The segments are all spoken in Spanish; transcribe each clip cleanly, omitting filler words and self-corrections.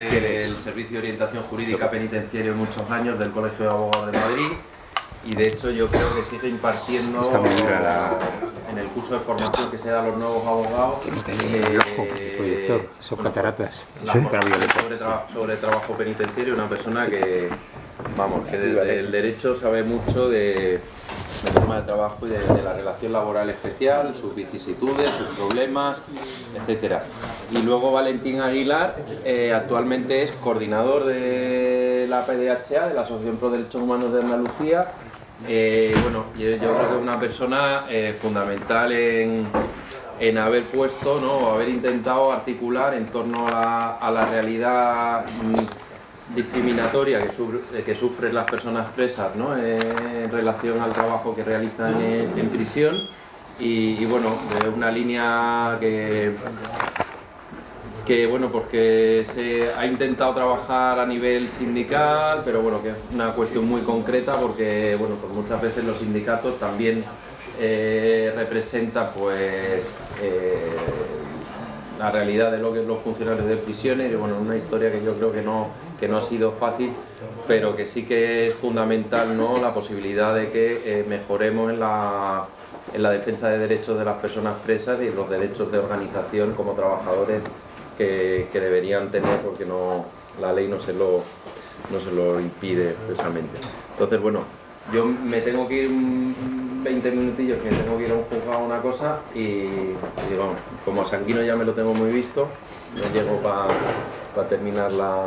El Servicio de Orientación Jurídica Penitenciaria muchos años del Colegio de Abogados de Madrid, y de hecho yo creo que sigue impartiendo en el curso de formación que se da a los nuevos abogados son cataratas. sobre trabajo penitenciario. Una persona que, vamos, que desde el derecho sabe mucho de tema de trabajo y de la relación laboral especial, sus vicisitudes, sus problemas, etcétera. Y luego Valentín Aguilar actualmente es coordinador de la PDHA, de la Asociación Pro Derechos Humanos de Andalucía. Bueno, yo creo que es una persona fundamental en haber puesto, ¿no?, haber intentado articular en torno a la realidad discriminatoria que sufren las personas presas, ¿no?, en relación al trabajo que realizan en prisión, y bueno, de una línea que bueno, pues que se ha intentado trabajar a nivel sindical, pero bueno, que es una cuestión muy concreta, porque bueno, pues muchas veces los sindicatos también representan pues la realidad de lo que es los funcionarios de prisiones, y bueno, una historia que yo creo que no ha sido fácil, pero que sí que es fundamental, ¿no?, la posibilidad de que mejoremos en la defensa de derechos de las personas presas y los derechos de organización como trabajadores que deberían tener, porque la ley no se lo impide expresamente. Entonces, bueno, yo me tengo que ir 20 minutillos, que tengo que ir a un juzgado a una cosa, y vamos, como a Sanguino ya me lo tengo muy visto, me llego para terminar la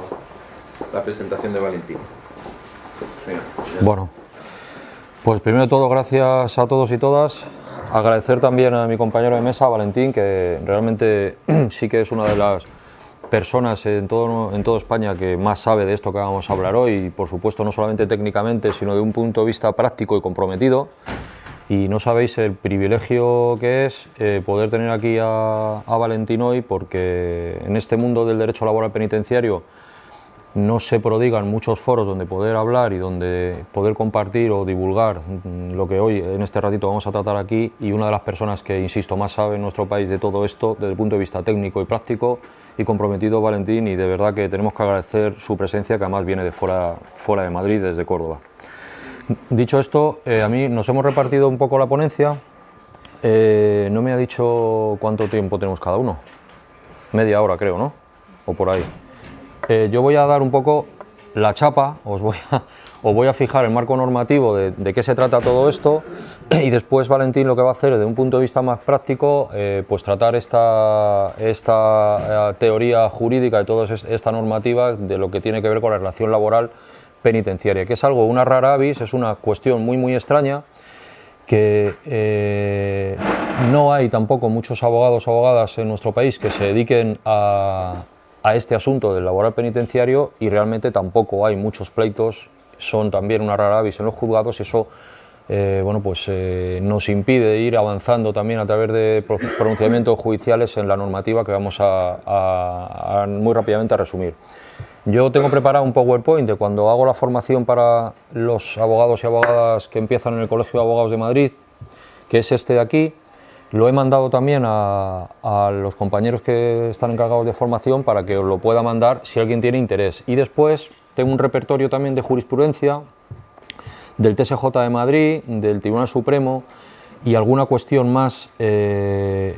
presentación de Valentín. Venga, bueno, pues primero de todo, gracias a todos y todas. Agradecer también a mi compañero de mesa, Valentín, que realmente sí que es una de las personas en todo España que más sabe de esto que vamos a hablar hoy, y por supuesto no solamente técnicamente, sino de un punto de vista práctico y comprometido. Y no sabéis el privilegio que es poder tener aquí a Valentín hoy, porque en este mundo del derecho laboral penitenciario no se prodigan muchos foros donde poder hablar y donde poder compartir o divulgar lo que hoy en este ratito vamos a tratar aquí, y una de las personas que, insisto, más sabe en nuestro país de todo esto desde el punto de vista técnico y práctico y comprometido, Valentín, y de verdad que tenemos que agradecer su presencia, que además viene de fuera de Madrid, desde Córdoba. Dicho esto, a mí nos hemos repartido un poco la ponencia. No me ha dicho cuánto tiempo tenemos cada uno. Media hora, creo, ¿no? O por ahí. Yo voy a dar un poco la chapa, os voy a fijar el marco normativo de qué se trata todo esto, y después Valentín lo que va a hacer desde un punto de vista más práctico, pues tratar esta teoría jurídica y toda esta normativa de lo que tiene que ver con la relación laboral penitenciaria, que es algo, una rara avis, es una cuestión muy extraña, que no hay tampoco muchos abogados o abogadas en nuestro país que se dediquen a este asunto del laboral penitenciario, y realmente tampoco hay muchos pleitos, son también una rara avis en los juzgados, y eso bueno, pues nos impide ir avanzando también a través de pronunciamientos judiciales en la normativa que vamos a muy rápidamente a resumir. Yo tengo preparado un PowerPoint de cuando hago la formación para los abogados y abogadas que empiezan en el Colegio de Abogados de Madrid, que es este de aquí. Lo he mandado también a los compañeros que están encargados de formación para que os lo pueda mandar si alguien tiene interés. Y después tengo un repertorio también de jurisprudencia del TSJ de Madrid, del Tribunal Supremo, y alguna cuestión más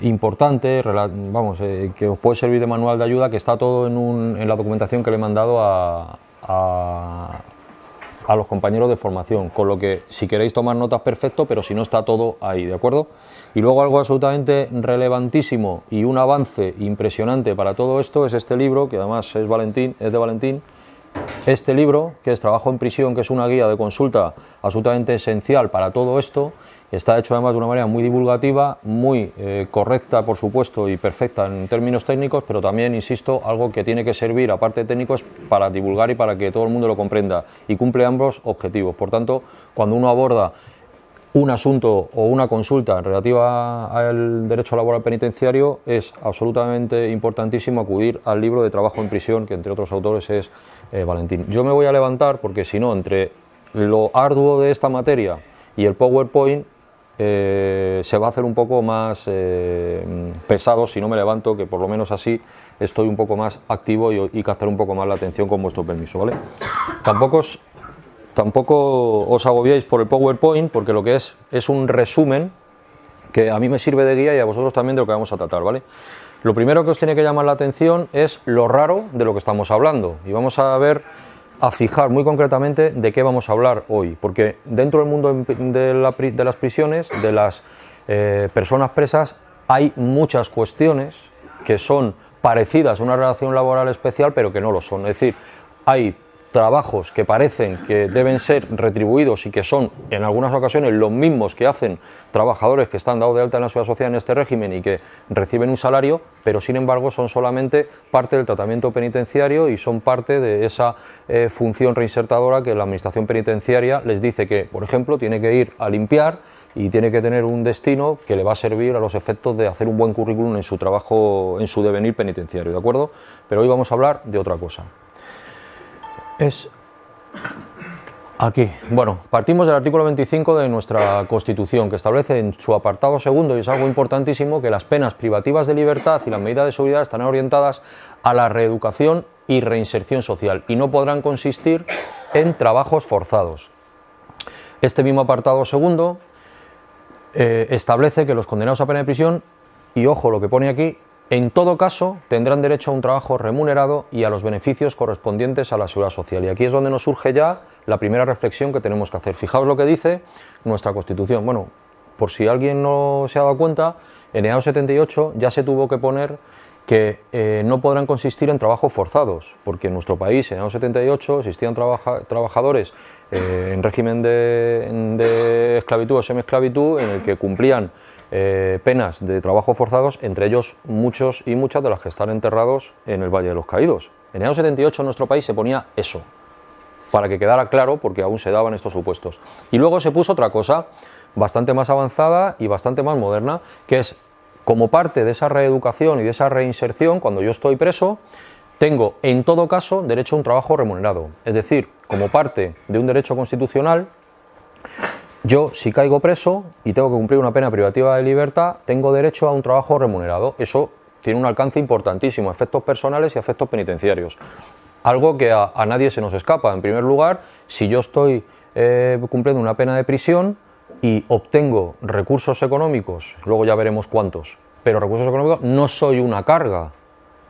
importante, vamos, que os puede servir de manual de ayuda, que está todo en la documentación que le he mandado a los compañeros de formación, con lo que si queréis tomar notas, perfecto, pero si no, está todo ahí, ¿de acuerdo? Y luego algo absolutamente relevantísimo y un avance impresionante para todo esto es este libro, que además es de Valentín. Este libro, que es Trabajo en prisión, que es una guía de consulta absolutamente esencial para todo esto, está hecho además de una manera muy divulgativa, muy correcta, por supuesto, y perfecta en términos técnicos, pero también, insisto, algo que tiene que servir, aparte de técnicos, para divulgar y para que todo el mundo lo comprenda, y cumple ambos objetivos. Por tanto, cuando uno aborda un asunto o una consulta relativa al derecho laboral penitenciario, es absolutamente importantísimo acudir al libro de Trabajo en prisión, que entre otros autores es Valentín. Yo me voy a levantar porque si no, entre lo arduo de esta materia y el PowerPoint, se va a hacer un poco más pesado si no me levanto, que por lo menos así estoy un poco más activo y captaré un poco más la atención con vuestro permiso, ¿vale? Tampoco os agobiéis por el PowerPoint, porque lo que es un resumen que a mí me sirve de guía y a vosotros también de lo que vamos a tratar, ¿vale? Lo primero que os tiene que llamar la atención es lo raro de lo que estamos hablando, y vamos a fijar muy concretamente de qué vamos a hablar hoy, porque dentro del mundo de las prisiones, de las personas presas, hay muchas cuestiones que son parecidas a una relación laboral especial, pero que no lo son. Es decir, hay trabajos que parecen que deben ser retribuidos y que son en algunas ocasiones los mismos que hacen trabajadores que están dados de alta en la seguridad social en este régimen y que reciben un salario, pero sin embargo son solamente parte del tratamiento penitenciario y son parte de esa función reinsertadora que la administración penitenciaria les dice que, por ejemplo, tiene que ir a limpiar y tiene que tener un destino que le va a servir a los efectos de hacer un buen currículum en su trabajo, en su devenir penitenciario, ¿de acuerdo? Pero hoy vamos a hablar de otra cosa. Es aquí. Bueno, partimos del artículo 25 de nuestra Constitución, que establece en su apartado segundo, y es algo importantísimo, que las penas privativas de libertad y las medidas de seguridad estarán orientadas a la reeducación y reinserción social y no podrán consistir en trabajos forzados. Este mismo apartado segundo establece que los condenados a pena de prisión, y ojo lo que pone aquí, en todo caso tendrán derecho a un trabajo remunerado y a los beneficios correspondientes a la seguridad social. Y aquí es donde nos surge ya la primera reflexión que tenemos que hacer. Fijaos lo que dice nuestra Constitución. Bueno, por si alguien no se ha dado cuenta, en el año 78 ya se tuvo que poner que no podrán consistir en trabajos forzados, porque en nuestro país en el año 78 existían trabajadores en régimen de esclavitud o semiesclavitud en el que cumplían penas de trabajo forzados, entre ellos muchos y muchas de las que están enterrados en el Valle de los Caídos. En el año 78 en nuestro país se ponía eso, para que quedara claro, porque aún se daban estos supuestos. Y luego se puso otra cosa, bastante más avanzada y bastante más moderna, que es, como parte de esa reeducación y de esa reinserción, cuando yo estoy preso, tengo en todo caso derecho a un trabajo remunerado. Es decir, como parte de un derecho constitucional, yo, si caigo preso y tengo que cumplir una pena privativa de libertad, tengo derecho a un trabajo remunerado. Eso tiene un alcance importantísimo, a efectos personales y a efectos penitenciarios. Algo que a nadie se nos escapa. En primer lugar, si yo estoy cumpliendo una pena de prisión y obtengo recursos económicos, luego ya veremos cuántos, pero recursos económicos, no soy una carga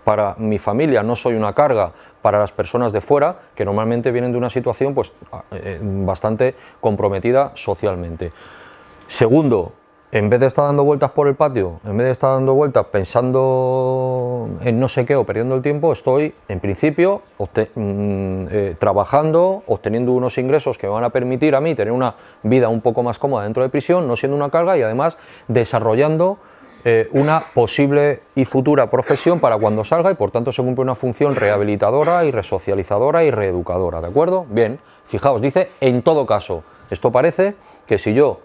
para mi familia, no soy una carga para las personas de fuera, que normalmente vienen de una situación pues, bastante comprometida socialmente. Segundo, en vez de estar dando vueltas por el patio, en vez de estar dando vueltas pensando en no sé qué o perdiendo el tiempo, estoy en principio trabajando, obteniendo unos ingresos que me van a permitir a mí tener una vida un poco más cómoda dentro de prisión, no siendo una carga, y además desarrollando una posible y futura profesión para cuando salga, y por tanto se cumple una función rehabilitadora y resocializadora y reeducadora, ¿de acuerdo? Bien, fijaos, dice en todo caso. Esto parece que si yo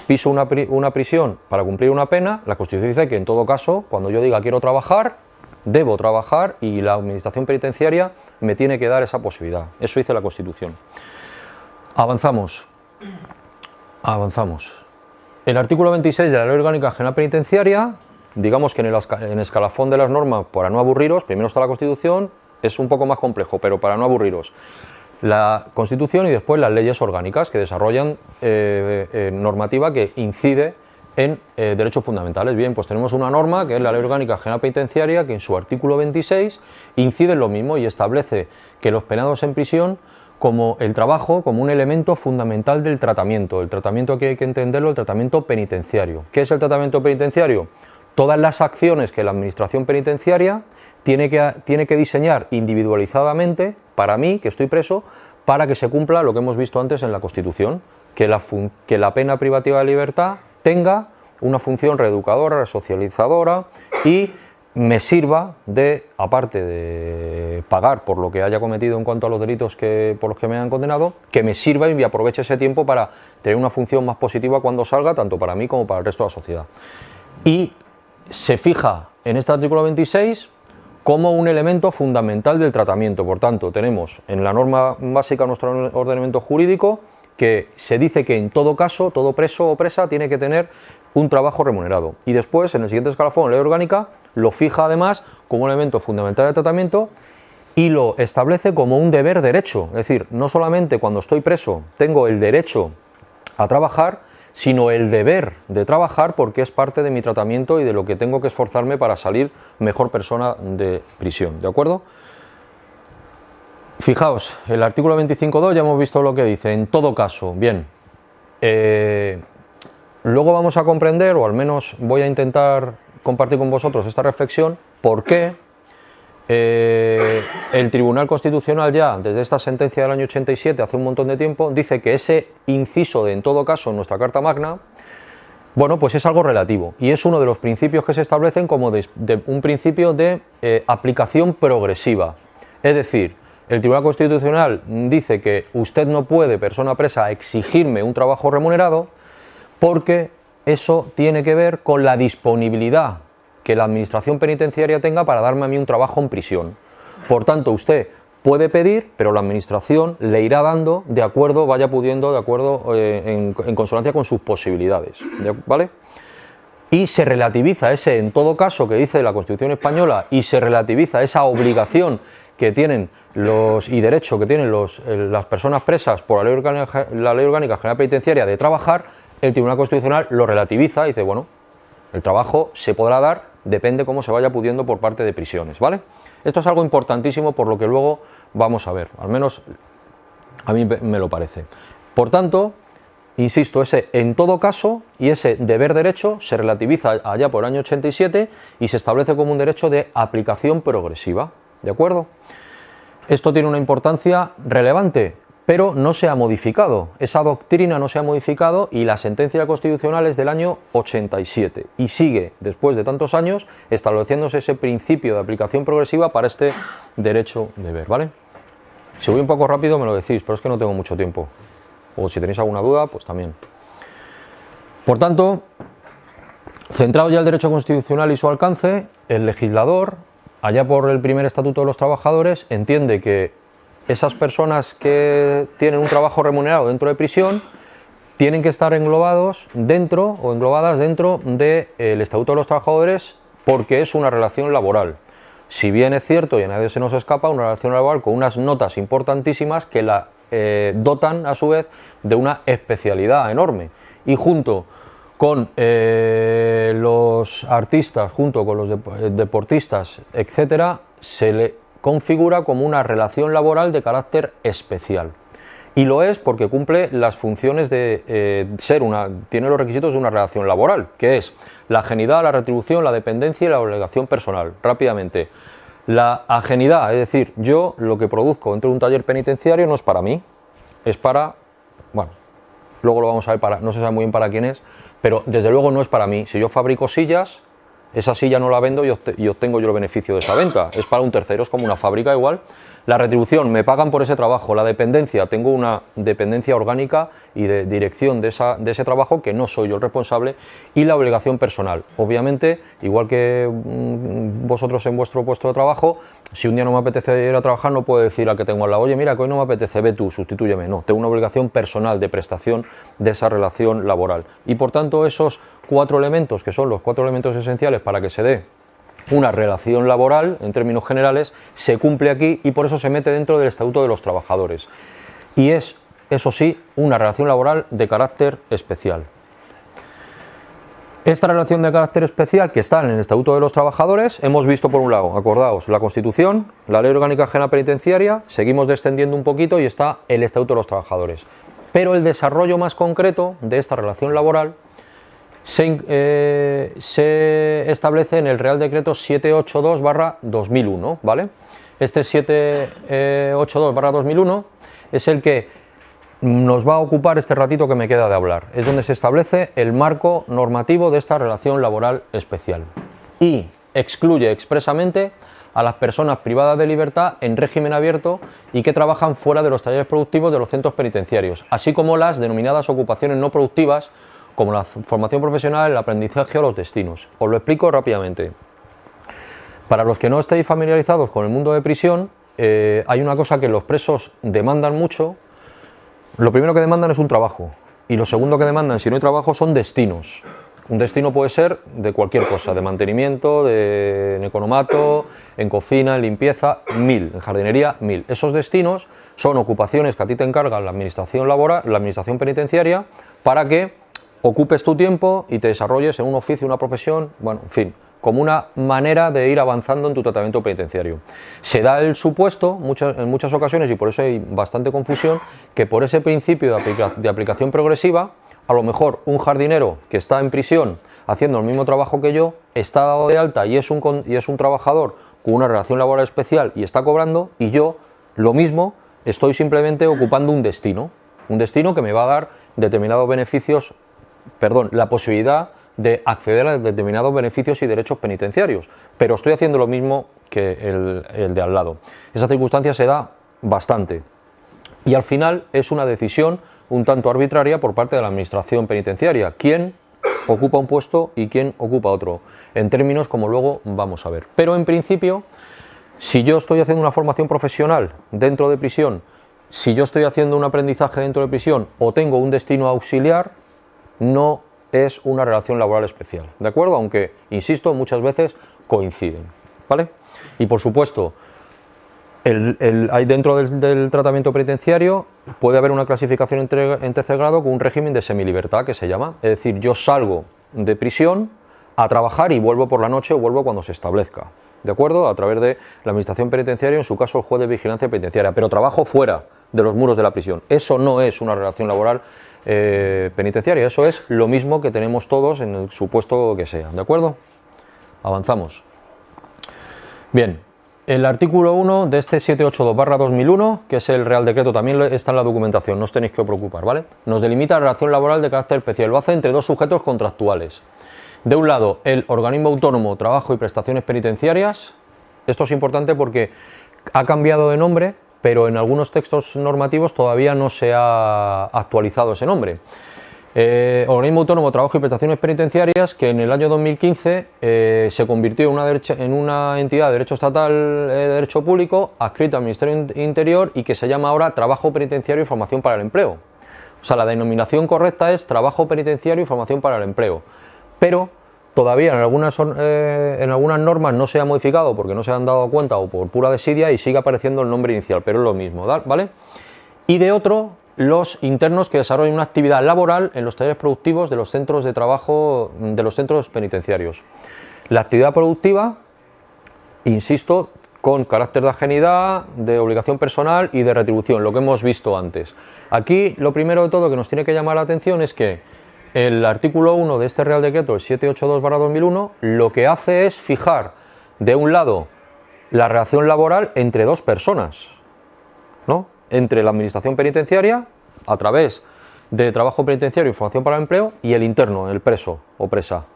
piso una prisión para cumplir una pena, la Constitución dice que en todo caso, cuando yo diga quiero trabajar, debo trabajar y la administración penitenciaria me tiene que dar esa posibilidad. Eso dice la Constitución. Avanzamos. El artículo 26 de la Ley Orgánica General Penitenciaria, digamos que en el escalafón de las normas, para no aburriros, primero está la Constitución, es un poco más complejo, pero para no aburriros, la Constitución y después las leyes orgánicas que desarrollan normativa que incide en derechos fundamentales. Bien, pues tenemos una norma que es la Ley Orgánica General Penitenciaria, que en su artículo 26 incide en lo mismo y establece que los penados en prisión, como el trabajo, como un elemento fundamental del tratamiento. El tratamiento aquí hay que entenderlo, el tratamiento penitenciario. ¿Qué es el tratamiento penitenciario? Todas las acciones que la administración penitenciaria tiene que diseñar individualizadamente para mí, que estoy preso, para que se cumpla lo que hemos visto antes en la Constitución, que la pena privativa de libertad tenga una función reeducadora, resocializadora y me sirva de, aparte de pagar por lo que haya cometido en cuanto a los delitos por los que me han condenado, que me sirva y me aproveche ese tiempo para tener una función más positiva cuando salga, tanto para mí como para el resto de la sociedad. Y se fija en este artículo 26 como un elemento fundamental del tratamiento. Por tanto, tenemos en la norma básica de nuestro ordenamiento jurídico que se dice que en todo caso, todo preso o presa tiene que tener un trabajo remunerado. Y después, en el siguiente escalafón, la ley orgánica lo fija además como un elemento fundamental de tratamiento y lo establece como un deber derecho. Es decir, no solamente cuando estoy preso tengo el derecho a trabajar, sino el deber de trabajar porque es parte de mi tratamiento y de lo que tengo que esforzarme para salir mejor persona de prisión. ¿De acuerdo? Fijaos, el artículo 25.2 ya hemos visto lo que dice, en todo caso. Bien, luego vamos a comprender, o al menos voy a intentar compartir con vosotros esta reflexión, por qué el Tribunal Constitucional ya, desde esta sentencia del año 87, hace un montón de tiempo, dice que ese inciso de en todo caso en nuestra Carta Magna, bueno, pues es algo relativo y es uno de los principios que se establecen como un principio de aplicación progresiva. Es decir, el Tribunal Constitucional dice que usted no puede, persona presa, exigirme un trabajo remunerado porque eso tiene que ver con la disponibilidad que la administración penitenciaria tenga para darme a mí un trabajo en prisión. Por tanto, usted puede pedir, pero la administración le irá dando de acuerdo, vaya pudiendo, de acuerdo, en consonancia con sus posibilidades, ¿vale? Y se relativiza ese en todo caso que dice la Constitución española y se relativiza esa obligación que tienen y derecho que tienen las personas presas por la Ley Orgánica General Penitenciaria de trabajar. El Tribunal Constitucional lo relativiza y dice, bueno, el trabajo se podrá dar, depende cómo se vaya pudiendo por parte de prisiones, ¿vale? Esto es algo importantísimo por lo que luego vamos a ver, al menos a mí me lo parece. Por tanto, insisto, ese en todo caso y ese deber derecho se relativiza allá por el año 87 y se establece como un derecho de aplicación progresiva, ¿de acuerdo? Esto tiene una importancia relevante, pero no se ha modificado, esa doctrina no se ha modificado y la sentencia constitucional es del año 87 y sigue, después de tantos años, estableciéndose ese principio de aplicación progresiva para este derecho-deber, ¿vale? Si voy un poco rápido me lo decís, pero es que no tengo mucho tiempo, o si tenéis alguna duda, pues también. Por tanto, centrado ya el derecho constitucional y su alcance, el legislador, allá por el primer Estatuto de los Trabajadores, entiende que esas personas que tienen un trabajo remunerado dentro de prisión tienen que estar englobados dentro o englobadas dentro del Estatuto de los Trabajadores porque es una relación laboral. Si bien es cierto y a nadie se nos escapa, una relación laboral con unas notas importantísimas que la dotan a su vez de una especialidad enorme y junto con los artistas, junto con los deportistas, etcétera, se le configura como una relación laboral de carácter especial. Y lo es porque cumple las funciones de tiene los requisitos de una relación laboral, que es la ajenidad, la retribución, la dependencia y la obligación personal. Rápidamente, la ajenidad, es decir, yo lo que produzco dentro de un taller penitenciario no es para mí, es para, bueno, luego lo vamos a ver, no se sabe muy bien para quién es, pero desde luego no es para mí. Si yo fabrico sillas, esa silla no la vendo y obtengo yo el beneficio de esa venta, es para un tercero, es como una fábrica igual. La retribución, me pagan por ese trabajo. La dependencia, tengo una dependencia orgánica y de dirección de ese trabajo que no soy yo el responsable. Y la obligación personal, obviamente, igual que vosotros en vuestro puesto de trabajo, si un día no me apetece ir a trabajar no puedo decir al que tengo al lado, oye mira que hoy no me apetece, ve tú, sustitúyeme. No, tengo una obligación personal de prestación de esa relación laboral. Y por tanto esos 4 elementos, que son los 4 elementos esenciales para que se dé una relación laboral, en términos generales, se cumple aquí y por eso se mete dentro del Estatuto de los Trabajadores. Y es, eso sí, una relación laboral de carácter especial. Esta relación de carácter especial que está en el Estatuto de los Trabajadores, hemos visto por un lado, acordaos, la Constitución, la Ley Orgánica General Penitenciaria, seguimos descendiendo un poquito y está el Estatuto de los Trabajadores. Pero el desarrollo más concreto de esta relación laboral se establece en el Real Decreto 782/2001, ¿vale? Este 782/2001 es el que nos va a ocupar este ratito que me queda de hablar. Es donde se establece el marco normativo de esta relación laboral especial y excluye expresamente a las personas privadas de libertad en régimen abierto y que trabajan fuera de los talleres productivos de los centros penitenciarios, así como las denominadas ocupaciones no productivas, como la formación profesional, el aprendizaje o los destinos. Os lo explico rápidamente. Para los que no estéis familiarizados con el mundo de prisión, hay una cosa que los presos demandan mucho Lo primero que demandan es un trabajo y lo segundo que demandan, si no hay trabajo, son destinos. Un destino puede ser de cualquier cosa, de mantenimiento, en economato, en cocina, en limpieza, 1000, en jardinería, 1000. Esos destinos son ocupaciones que a ti te encarga la administración laboral, la administración penitenciaria, para que ocupes tu tiempo y te desarrolles en un oficio, una profesión, bueno, en fin, como una manera de ir avanzando en tu tratamiento penitenciario. Se da el supuesto en muchas ocasiones, y por eso hay bastante confusión, que por ese principio de aplicación progresiva, a lo mejor un jardinero que está en prisión haciendo el mismo trabajo que yo, está dado de alta y es un trabajador con una relación laboral especial y está cobrando, y yo, lo mismo, estoy simplemente ocupando un destino que me va a dar determinados beneficios, la posibilidad de acceder a determinados beneficios y derechos penitenciarios, pero estoy haciendo lo mismo que el de al lado. Esa circunstancia se da bastante y al final es una decisión un tanto arbitraria por parte de la administración penitenciaria, quién ocupa un puesto y quién ocupa otro, en términos como luego vamos a ver. Pero en principio, si yo estoy haciendo una formación profesional dentro de prisión, si yo estoy haciendo un aprendizaje dentro de prisión o tengo un destino auxiliar, no es una relación laboral especial, ¿de acuerdo? Aunque, insisto, muchas veces coinciden, ¿vale? Y por supuesto, hay dentro del tratamiento penitenciario puede haber una clasificación en tercer grado con un régimen de semilibertad que se llama, es decir, yo salgo de prisión a trabajar y vuelvo por la noche o vuelvo cuando se establezca, ¿de acuerdo? A través de la administración penitenciaria, en su caso el juez de vigilancia penitenciaria, pero trabajo fuera de los muros de la prisión. Eso no es una relación laboral penitenciaria, eso es lo mismo que tenemos todos en el supuesto que sea, ¿de acuerdo? Avanzamos. Bien. El artículo 1 de este 782/2001, que es el Real Decreto, también está en la documentación, no os tenéis que preocupar, ¿vale? Nos delimita la relación laboral de carácter especial, lo hace entre dos sujetos contractuales. De un lado, el organismo autónomo, trabajo y prestaciones penitenciarias. Esto es importante porque ha cambiado de nombre, pero en algunos textos normativos todavía no se ha actualizado ese nombre. Organismo Autónomo, Trabajo y Prestaciones Penitenciarias, que en el año 2015 se convirtió en una entidad de derecho estatal de derecho público adscrita al Ministerio Interior y que se llama ahora Trabajo Penitenciario y Formación para el Empleo. O sea, la denominación correcta es Trabajo Penitenciario y Formación para el Empleo, pero todavía en algunas normas no se ha modificado porque no se han dado cuenta o por pura desidia y sigue apareciendo el nombre inicial, pero es lo mismo, ¿vale? Y de otro, los internos que desarrollan una actividad laboral en los talleres productivos de los centros de trabajo de los centros penitenciarios. La actividad productiva, insisto, con carácter de ajenidad, de obligación personal y de retribución, lo que hemos visto antes. Aquí lo primero de todo que nos tiene que llamar la atención es que el artículo 1 de este Real Decreto, el 782/2001, lo que hace es fijar, de un lado, la relación laboral entre dos personas, ¿no? Entre la administración penitenciaria, a través de trabajo penitenciario y formación para el empleo, y el interno, el preso o presa.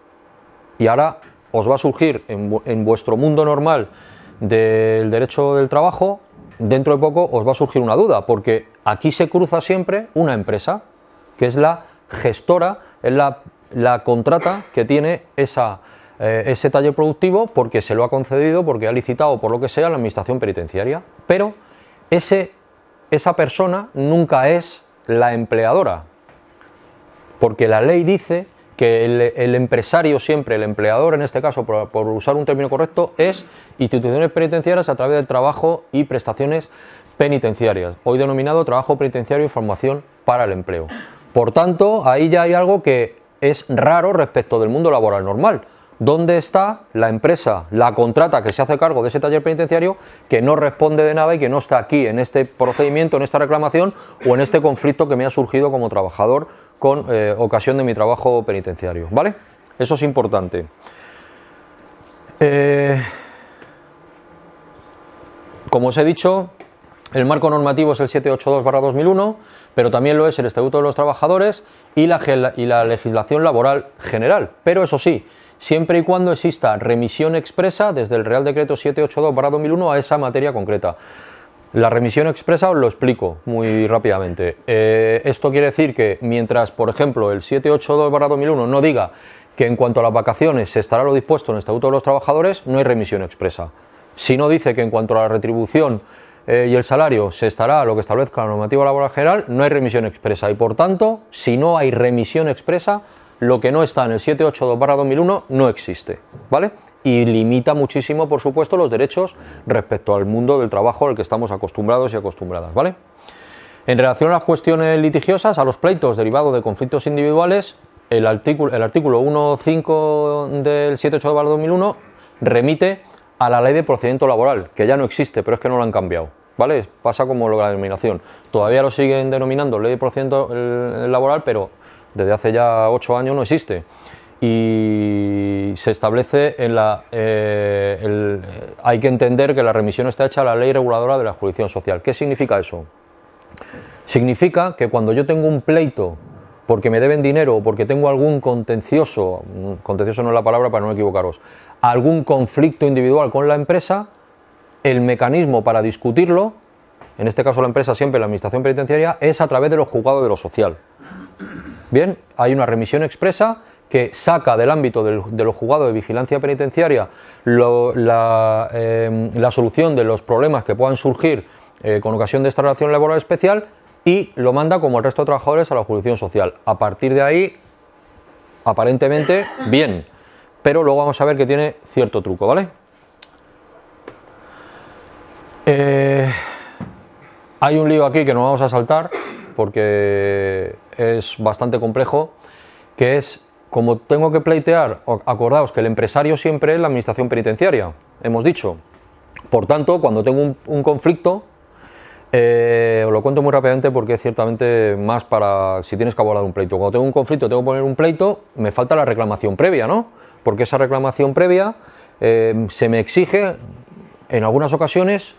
Y ahora os va a surgir en vuestro mundo normal del derecho del trabajo, dentro de poco os va a surgir una duda, porque aquí se cruza siempre una empresa, que es la gestora, es la contrata que tiene ese taller productivo porque se lo ha concedido, porque ha licitado, por lo que sea, la administración penitenciaria. Pero esa persona nunca es la empleadora, porque la ley dice que el empresario siempre, el empleador en este caso, por usar un término correcto, es instituciones penitenciarias a través del trabajo y prestaciones penitenciarias, hoy denominado trabajo penitenciario y formación para el empleo. Por tanto, ahí ya hay algo que es raro respecto del mundo laboral normal. ¿Dónde está la empresa, la contrata que se hace cargo de ese taller penitenciario, que no responde de nada y que no está aquí en este procedimiento, en esta reclamación o en este conflicto que me ha surgido como trabajador con ocasión de mi trabajo penitenciario? ¿Vale? Eso es importante. Como os he dicho, el marco normativo es el 782/2001, pero también lo es el Estatuto de los Trabajadores y la legislación laboral general. Pero eso sí, siempre y cuando exista remisión expresa desde el Real Decreto 782/2001 a esa materia concreta. La remisión expresa os lo explico muy rápidamente. Esto quiere decir que mientras, por ejemplo, el 782/2001 no diga que en cuanto a las vacaciones se estará lo dispuesto en el Estatuto de los Trabajadores, no hay remisión expresa. Si no dice que en cuanto a la retribución y el salario se estará a lo que establezca la normativa laboral general, no hay remisión expresa y por tanto, si no hay remisión expresa, lo que no está en el 782/2001 no existe, ¿vale? Y limita muchísimo, por supuesto, los derechos respecto al mundo del trabajo al que estamos acostumbrados y acostumbradas, ¿vale? En relación a las cuestiones litigiosas, a los pleitos derivados de conflictos individuales, el artículo 1.5 del 782/2001 remite a la ley de procedimiento laboral, que ya no existe, pero es que no lo han cambiado, ¿vale? Pasa como lo de la denominación. Todavía lo siguen denominando ley de procedimiento laboral, pero desde hace ya 8 años no existe. Y se establece en la... hay que entender que la remisión está hecha a la ley reguladora de la jurisdicción social. ¿Qué significa eso? Significa que cuando yo tengo un pleito porque me deben dinero o porque tengo algún contencioso no es la palabra para no equivocaros, algún conflicto individual con la empresa, el mecanismo para discutirlo, en este caso la empresa siempre, la administración penitenciaria, es a través de los juzgados de lo social. Bien, hay una remisión expresa que saca del ámbito de los juzgados de vigilancia penitenciaria la solución de los problemas que puedan surgir con ocasión de esta relación laboral especial y lo manda como el resto de trabajadores a la jurisdicción social. A partir de ahí, aparentemente, bien, pero luego vamos a ver que tiene cierto truco, ¿vale? Hay un lío aquí que nos vamos a saltar porque es bastante complejo, que es, como tengo que pleitear, acordaos que el empresario siempre es la administración penitenciaria, hemos dicho. Por tanto, cuando tengo un conflicto, os lo cuento muy rápidamente porque es ciertamente más para si tienes que abordar un pleito. Cuando tengo un conflicto, tengo que poner un pleito, me falta la reclamación previa, ¿no? Porque esa reclamación previa se me exige en algunas ocasiones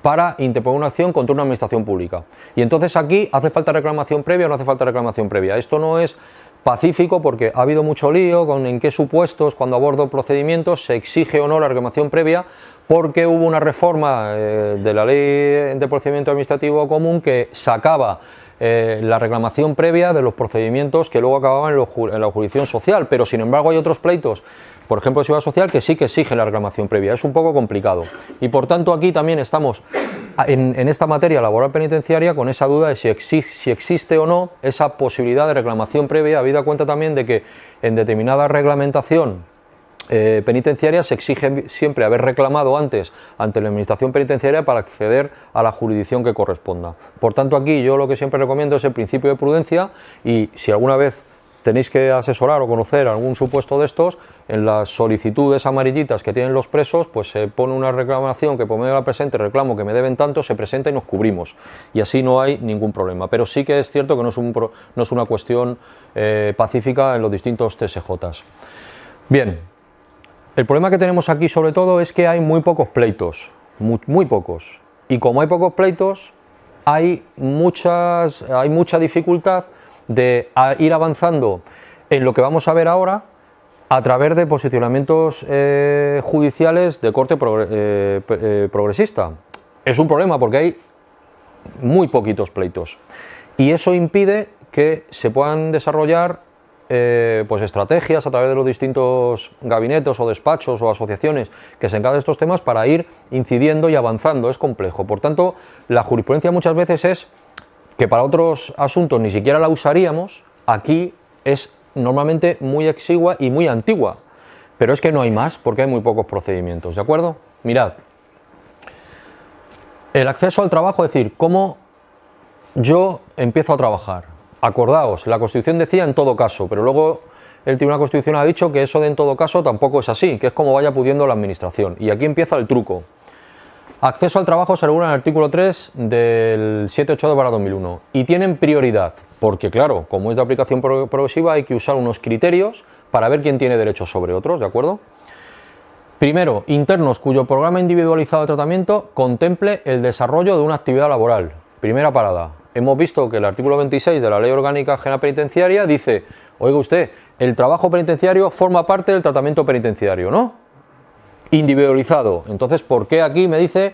para interponer una acción contra una administración pública. Y entonces aquí, ¿hace falta reclamación previa o no hace falta reclamación previa? Esto no es pacífico porque ha habido mucho lío con en qué supuestos, cuando abordo procedimientos, se exige o no la reclamación previa, porque hubo una reforma de la ley de procedimiento administrativo común que sacaba la reclamación previa de los procedimientos que luego acababan en la jurisdicción social, pero sin embargo hay otros pleitos, por ejemplo de seguridad social, que sí que exigen la reclamación previa. Es un poco complicado y por tanto aquí también estamos en esta materia laboral penitenciaria con esa duda de si existe o no esa posibilidad de reclamación previa, habida cuenta también de que en determinada reglamentación penitenciaria se exige siempre haber reclamado antes ante la administración penitenciaria para acceder a la jurisdicción que corresponda. Por tanto, aquí yo lo que siempre recomiendo es el principio de prudencia y si alguna vez tenéis que asesorar o conocer algún supuesto de estos, en las solicitudes amarillitas que tienen los presos, pues se pone una reclamación que por medio de la presente reclamo que me deben tanto, se presenta y nos cubrimos. Y así no hay ningún problema. Pero sí que es cierto que no es una cuestión pacífica en los distintos TSJs. Bien. El problema que tenemos aquí sobre todo es que hay muy pocos pleitos, muy pocos. Y como hay pocos pleitos, hay mucha dificultad de ir avanzando en lo que vamos a ver ahora a través de posicionamientos judiciales de corte progresista. Es un problema porque hay muy poquitos pleitos y eso impide que se puedan desarrollar pues estrategias a través de los distintos gabinetes o despachos o asociaciones que se encargan de estos temas para ir incidiendo y avanzando. Es complejo. Por tanto, la jurisprudencia muchas veces es que para otros asuntos ni siquiera la usaríamos, aquí es normalmente muy exigua y muy antigua, pero es que no hay más porque hay muy pocos procedimientos, ¿de acuerdo? Mirad, el acceso al trabajo, es decir, cómo yo empiezo a trabajar. Acordaos, la Constitución decía en todo caso, pero luego el Tribunal Constitucional ha dicho que eso de en todo caso tampoco es así, que es como vaya pudiendo la Administración. Y aquí empieza el truco. Acceso al trabajo se regula en el artículo 3 del 782/2001 y tienen prioridad, porque claro, como es de aplicación progresiva hay que usar unos criterios para ver quién tiene derechos sobre otros, ¿de acuerdo? Primero, internos cuyo programa individualizado de tratamiento contemple el desarrollo de una actividad laboral. Primera parada. Hemos visto que el artículo 26 de la Ley Orgánica General Penitenciaria dice, oiga usted, el trabajo penitenciario forma parte del tratamiento penitenciario, ¿no? Individualizado. Entonces, ¿por qué aquí me dice,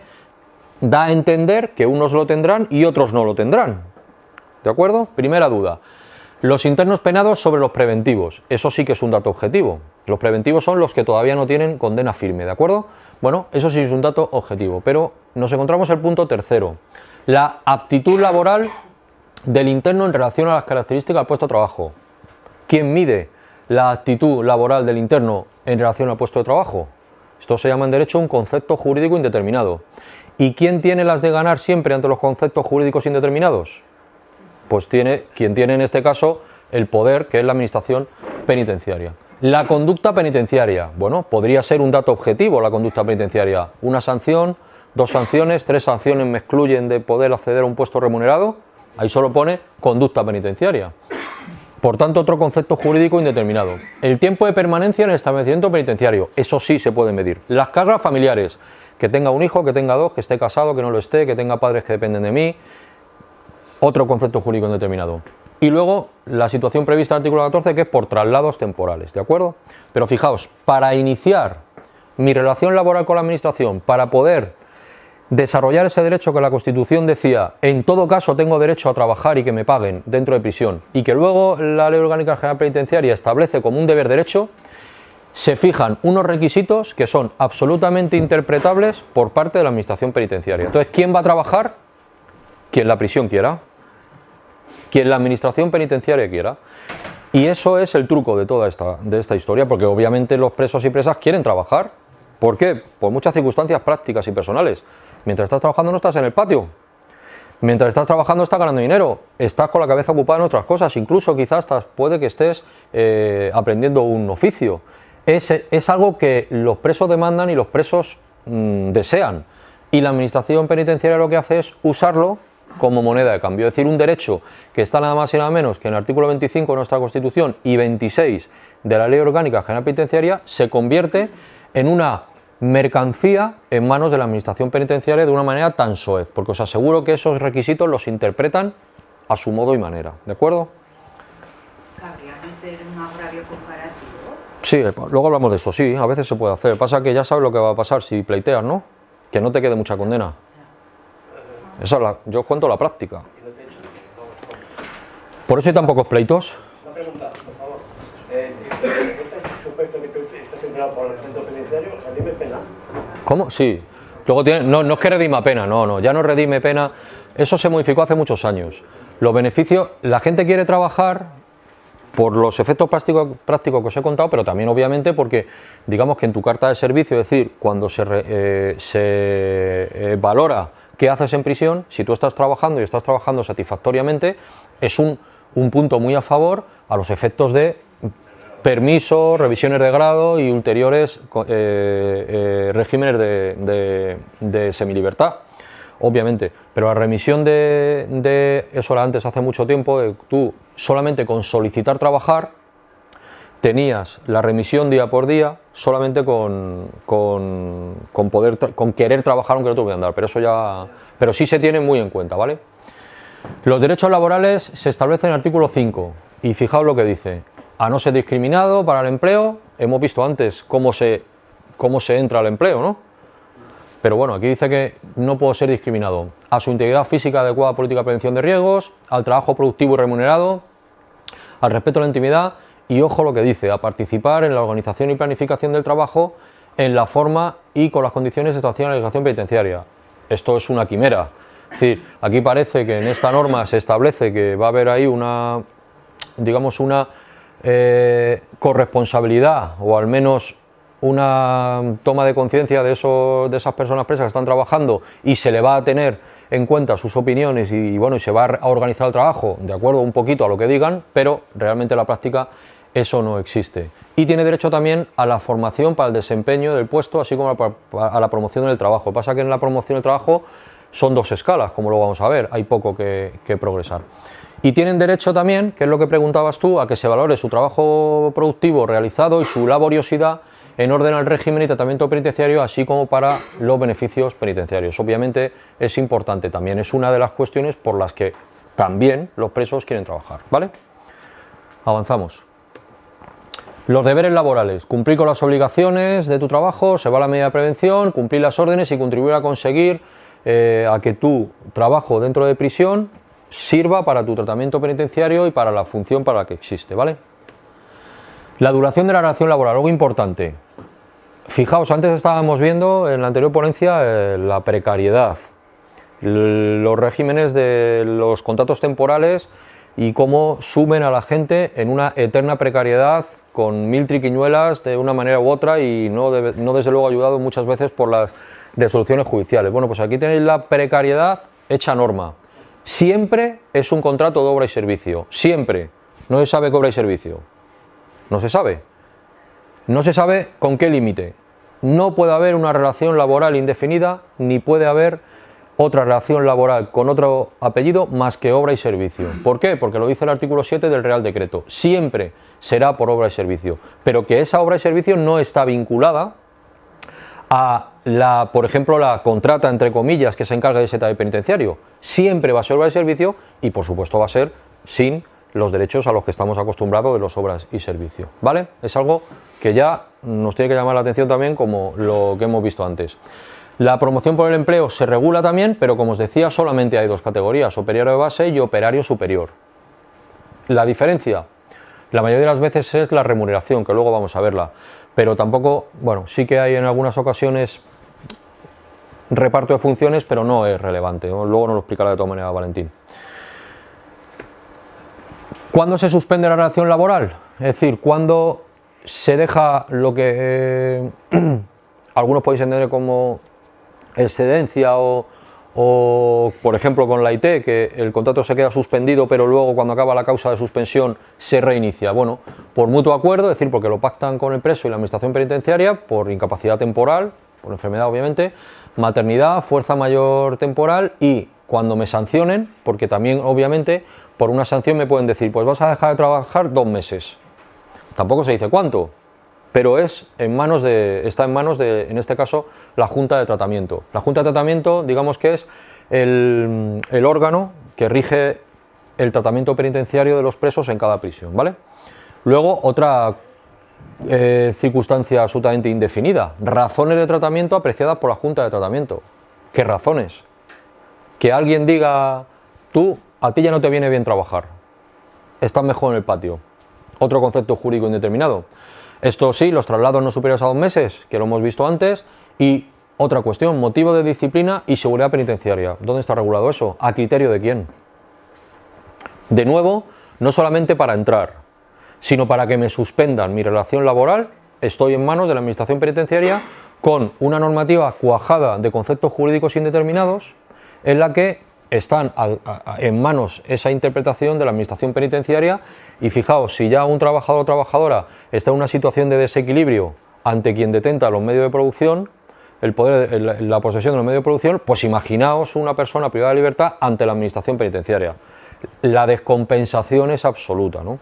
da a entender que unos lo tendrán y otros no lo tendrán? ¿De acuerdo? Primera duda. Los internos penados sobre los preventivos, eso sí que es un dato objetivo. Los preventivos son los que todavía no tienen condena firme, ¿de acuerdo? Bueno, eso sí es un dato objetivo, pero nos encontramos el punto tercero, la aptitud laboral del interno en relación a las características del puesto de trabajo. ¿Quién mide la actitud laboral del interno en relación al puesto de trabajo? Esto se llama en derecho un concepto jurídico indeterminado. ¿Y quién tiene las de ganar siempre ante los conceptos jurídicos indeterminados? Pues quien tiene en este caso el poder, que es la administración penitenciaria. La conducta penitenciaria, bueno, podría ser un dato objetivo la conducta penitenciaria. Una sanción, 2 sanciones, 3 sanciones me excluyen de poder acceder a un puesto remunerado. Ahí solo pone conducta penitenciaria. Por tanto, otro concepto jurídico indeterminado. El tiempo de permanencia en el establecimiento penitenciario, eso sí se puede medir. Las cargas familiares, que tenga un hijo, que tenga 2, que esté casado, que no lo esté, que tenga padres que dependen de mí. Otro concepto jurídico indeterminado. Y luego la situación prevista en el artículo 14, que es por traslados temporales, ¿de acuerdo? Pero fijaos, para iniciar mi relación laboral con la administración, para poder desarrollar ese derecho que la Constitución decía, en todo caso tengo derecho a trabajar y que me paguen dentro de prisión, y que luego la Ley Orgánica General Penitenciaria establece como un deber derecho, se fijan unos requisitos que son absolutamente interpretables por parte de la administración penitenciaria. Entonces, ¿quién va a trabajar? Quien la prisión quiera, quien la administración penitenciaria quiera. Y eso es el truco de toda esta historia, porque obviamente los presos y presas quieren trabajar. ¿Por qué? Por muchas circunstancias prácticas y personales. Mientras estás trabajando no estás en el patio. Mientras estás trabajando estás ganando dinero. Estás con la cabeza ocupada en otras cosas. Incluso quizás puede que estés aprendiendo un oficio. Es algo que los presos demandan y los presos desean. Y la administración penitenciaria lo que hace es usarlo como moneda de cambio, es decir, un derecho que está nada más y nada menos que en el artículo 25 de nuestra Constitución y 26 de la Ley Orgánica General Penitenciaria, se convierte en una mercancía en manos de la administración penitenciaria de una manera tan soez, porque os aseguro que esos requisitos los interpretan a su modo y manera, ¿de acuerdo? ¿Cabría meter un agravio comparativo? Sí, luego hablamos de eso, sí, a veces se puede hacer, pasa que ya sabes lo que va a pasar si pleiteas, ¿no? Que no te quede mucha condena. Yo os cuento la práctica. Por eso hay tan pocos pleitos. Una pregunta, por favor. ¿Este supuesto que tú estás empleado por el centro penitenciario, redime pena? ¿Cómo? Sí. Luego no es que redima pena, no, ya no redime pena. Eso se modificó hace muchos años. Los beneficios, la gente quiere trabajar por los efectos prácticos que os he contado, pero también obviamente porque, digamos que en tu carta de servicio, es decir, cuando se valora qué haces en prisión, si tú estás trabajando y estás trabajando satisfactoriamente, es un punto muy a favor a los efectos de permisos, revisiones de grado y ulteriores regímenes de semilibertad, obviamente. Pero la remisión eso era antes, hace mucho tiempo, tú solamente con solicitar trabajar tenías la remisión día por día solamente con querer trabajar aunque no te puedan dar, pero sí se tiene muy en cuenta, ¿vale? Los derechos laborales se establecen en el artículo 5 y fijaos lo que dice: a no ser discriminado para el empleo. Hemos visto antes cómo se entra al empleo, ¿no? Pero bueno, aquí dice que no puedo ser discriminado. A su integridad física adecuada a política de prevención de riesgos, al trabajo productivo y remunerado, al respeto a la intimidad y, ojo lo que dice, a participar en la organización y planificación del trabajo en la forma y con las condiciones establecidas en la legislación penitenciaria. Esto es una quimera. Es decir, aquí parece que en esta norma se establece que va a haber ahí una corresponsabilidad o al menos una toma de conciencia de esas personas presas que están trabajando y se le va a tener en cuenta sus opiniones y se va a organizar el trabajo de acuerdo un poquito a lo que digan, pero realmente en la práctica eso no existe. Y tiene derecho también a la formación para el desempeño del puesto, así como a la promoción del trabajo. Lo que pasa es que en la promoción del trabajo son 2 escalas, como lo vamos a ver, hay poco que progresar. Y tienen derecho también, que es lo que preguntabas tú, a que se valore su trabajo productivo realizado y su laboriosidad en orden al régimen y tratamiento penitenciario, así como para los beneficios penitenciarios. Obviamente es importante también, es una de las cuestiones por las que también los presos quieren trabajar, ¿vale? Avanzamos. Los deberes laborales: cumplir con las obligaciones de tu trabajo, se va a la medida de prevención, cumplir las órdenes y contribuir a conseguir a que tu trabajo dentro de prisión sirva para tu tratamiento penitenciario y para la función para la que existe, ¿vale? La duración de la relación laboral, algo importante. Fijaos, antes estábamos viendo en la anterior ponencia la precariedad, los regímenes de los contratos temporales y cómo sumen a la gente en una eterna precariedad con mil triquiñuelas de una manera u otra y no desde luego ayudado muchas veces por las resoluciones judiciales. Bueno, pues aquí tenéis la precariedad hecha norma. Siempre es un contrato de obra y servicio, siempre. No se sabe qué obra y servicio, no se sabe. No se sabe con qué límite. No puede haber una relación laboral indefinida, ni puede haber otra relación laboral con otro apellido más que obra y servicio. ¿Por qué? Porque lo dice el artículo 7 del Real Decreto. Siempre será por obra y servicio, pero que esa obra y servicio no está vinculada a por ejemplo, la contrata, entre comillas, que se encarga de ese taller penitenciario. Siempre va a ser obra y servicio y, por supuesto, va a ser sin los derechos a los que estamos acostumbrados de las obras y servicio, ¿vale? Es algo que ya nos tiene que llamar la atención también, como lo que hemos visto antes. La promoción por el empleo se regula también, pero como os decía, solamente hay dos categorías, operario de base y operario superior. La diferencia, la mayoría de las veces, es la remuneración, que luego vamos a verla, pero tampoco, bueno, sí que hay en algunas ocasiones reparto de funciones, pero no es relevante, ¿no? Luego nos lo explicará de todas maneras Valentín. ¿Cuándo se suspende la relación laboral? Es decir, ¿cuándo se deja lo que algunos podéis entender como excedencia o, por ejemplo, con la IT, que el contrato se queda suspendido, pero luego cuando acaba la causa de suspensión se reinicia? Bueno, por mutuo acuerdo, es decir, porque lo pactan con el preso y la administración penitenciaria, por incapacidad temporal, por enfermedad obviamente, maternidad, fuerza mayor temporal y cuando me sancionen, porque también obviamente por una sanción me pueden decir, pues vas a dejar de trabajar 2 meses. Tampoco se dice cuánto, pero está en manos de, en este caso, la Junta de Tratamiento. La Junta de Tratamiento, digamos que es el órgano que rige el tratamiento penitenciario de los presos en cada prisión, ¿vale? Luego, otra circunstancia absolutamente indefinida, razones de tratamiento apreciadas por la Junta de Tratamiento. ¿Qué razones? Que alguien diga, a ti ya no te viene bien trabajar, estás mejor en el patio. Otro concepto jurídico indeterminado. Esto sí, los traslados no superiores a 2 meses, que lo hemos visto antes, y otra cuestión, motivo de disciplina y seguridad penitenciaria. ¿Dónde está regulado eso? ¿A criterio de quién? De nuevo, no solamente para entrar, sino para que me suspendan mi relación laboral, estoy en manos de la administración penitenciaria con una normativa cuajada de conceptos jurídicos indeterminados en la que están en manos esa interpretación de la administración penitenciaria. Y fijaos, si ya un trabajador o trabajadora está en una situación de desequilibrio ante quien detenta los medios de producción, el poder, la posesión de los medios de producción, pues imaginaos una persona privada de libertad ante la administración penitenciaria. La descompensación es absoluta, ¿no?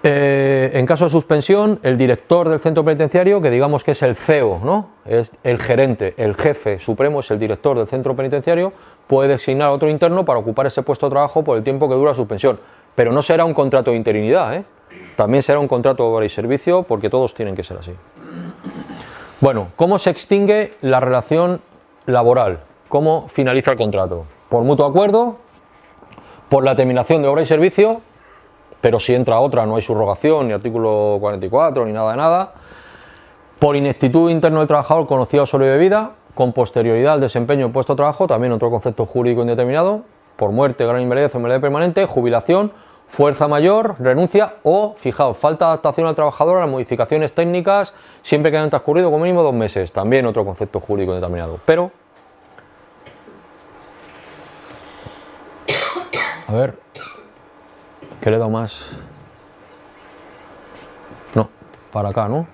En caso de suspensión, el director del centro penitenciario, que digamos que es el CEO, ¿no? Es el gerente, el jefe supremo es el director del centro penitenciario, puede designar a otro interno para ocupar ese puesto de trabajo por el tiempo que dura la suspensión. Pero no será un contrato de interinidad, ¿eh? También será un contrato de obra y servicio, porque todos tienen que ser así. Bueno, ¿cómo se extingue la relación laboral? ¿Cómo finaliza el contrato? Por mutuo acuerdo, por la terminación de obra y servicio, pero si entra otra no hay subrogación, ni artículo 44, ni nada de nada. Por ineptitud interno del trabajador conocida o sobrevivida, con posterioridad al desempeño del puesto de trabajo, también otro concepto jurídico indeterminado, por muerte, gran invalidez o invalidez permanente, jubilación, fuerza mayor, renuncia o, fijaos, falta de adaptación al trabajador a las modificaciones técnicas, siempre que hayan transcurrido como mínimo 2 meses, también otro concepto jurídico indeterminado. Pero, a ver, ¿qué le he dado más? No, para acá, ¿no?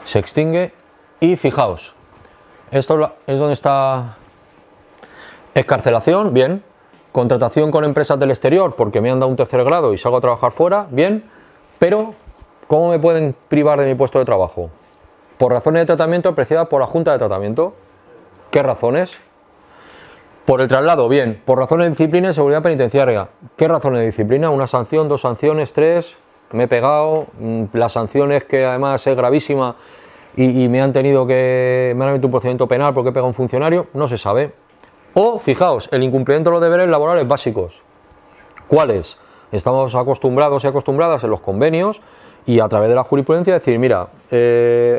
Se extingue y fijaos, esto es donde está excarcelación, bien, contratación con empresas del exterior porque me han dado un 3er grado y salgo a trabajar fuera, bien, pero ¿cómo me pueden privar de mi puesto de trabajo? Por razones de tratamiento apreciadas por la Junta de Tratamiento. ¿Qué razones? Por el traslado, bien. Por razones de disciplina y seguridad penitenciaria. ¿Qué razones de disciplina? ¿Una sanción, 2 sanciones, 3? Me he pegado. La sanción es que además es gravísima y me han metido un procedimiento penal porque he pegado a un funcionario. No se sabe. O, fijaos, el incumplimiento de los deberes laborales básicos. ¿Cuáles? Estamos acostumbrados y acostumbradas en los convenios y a través de la jurisprudencia decir, mira,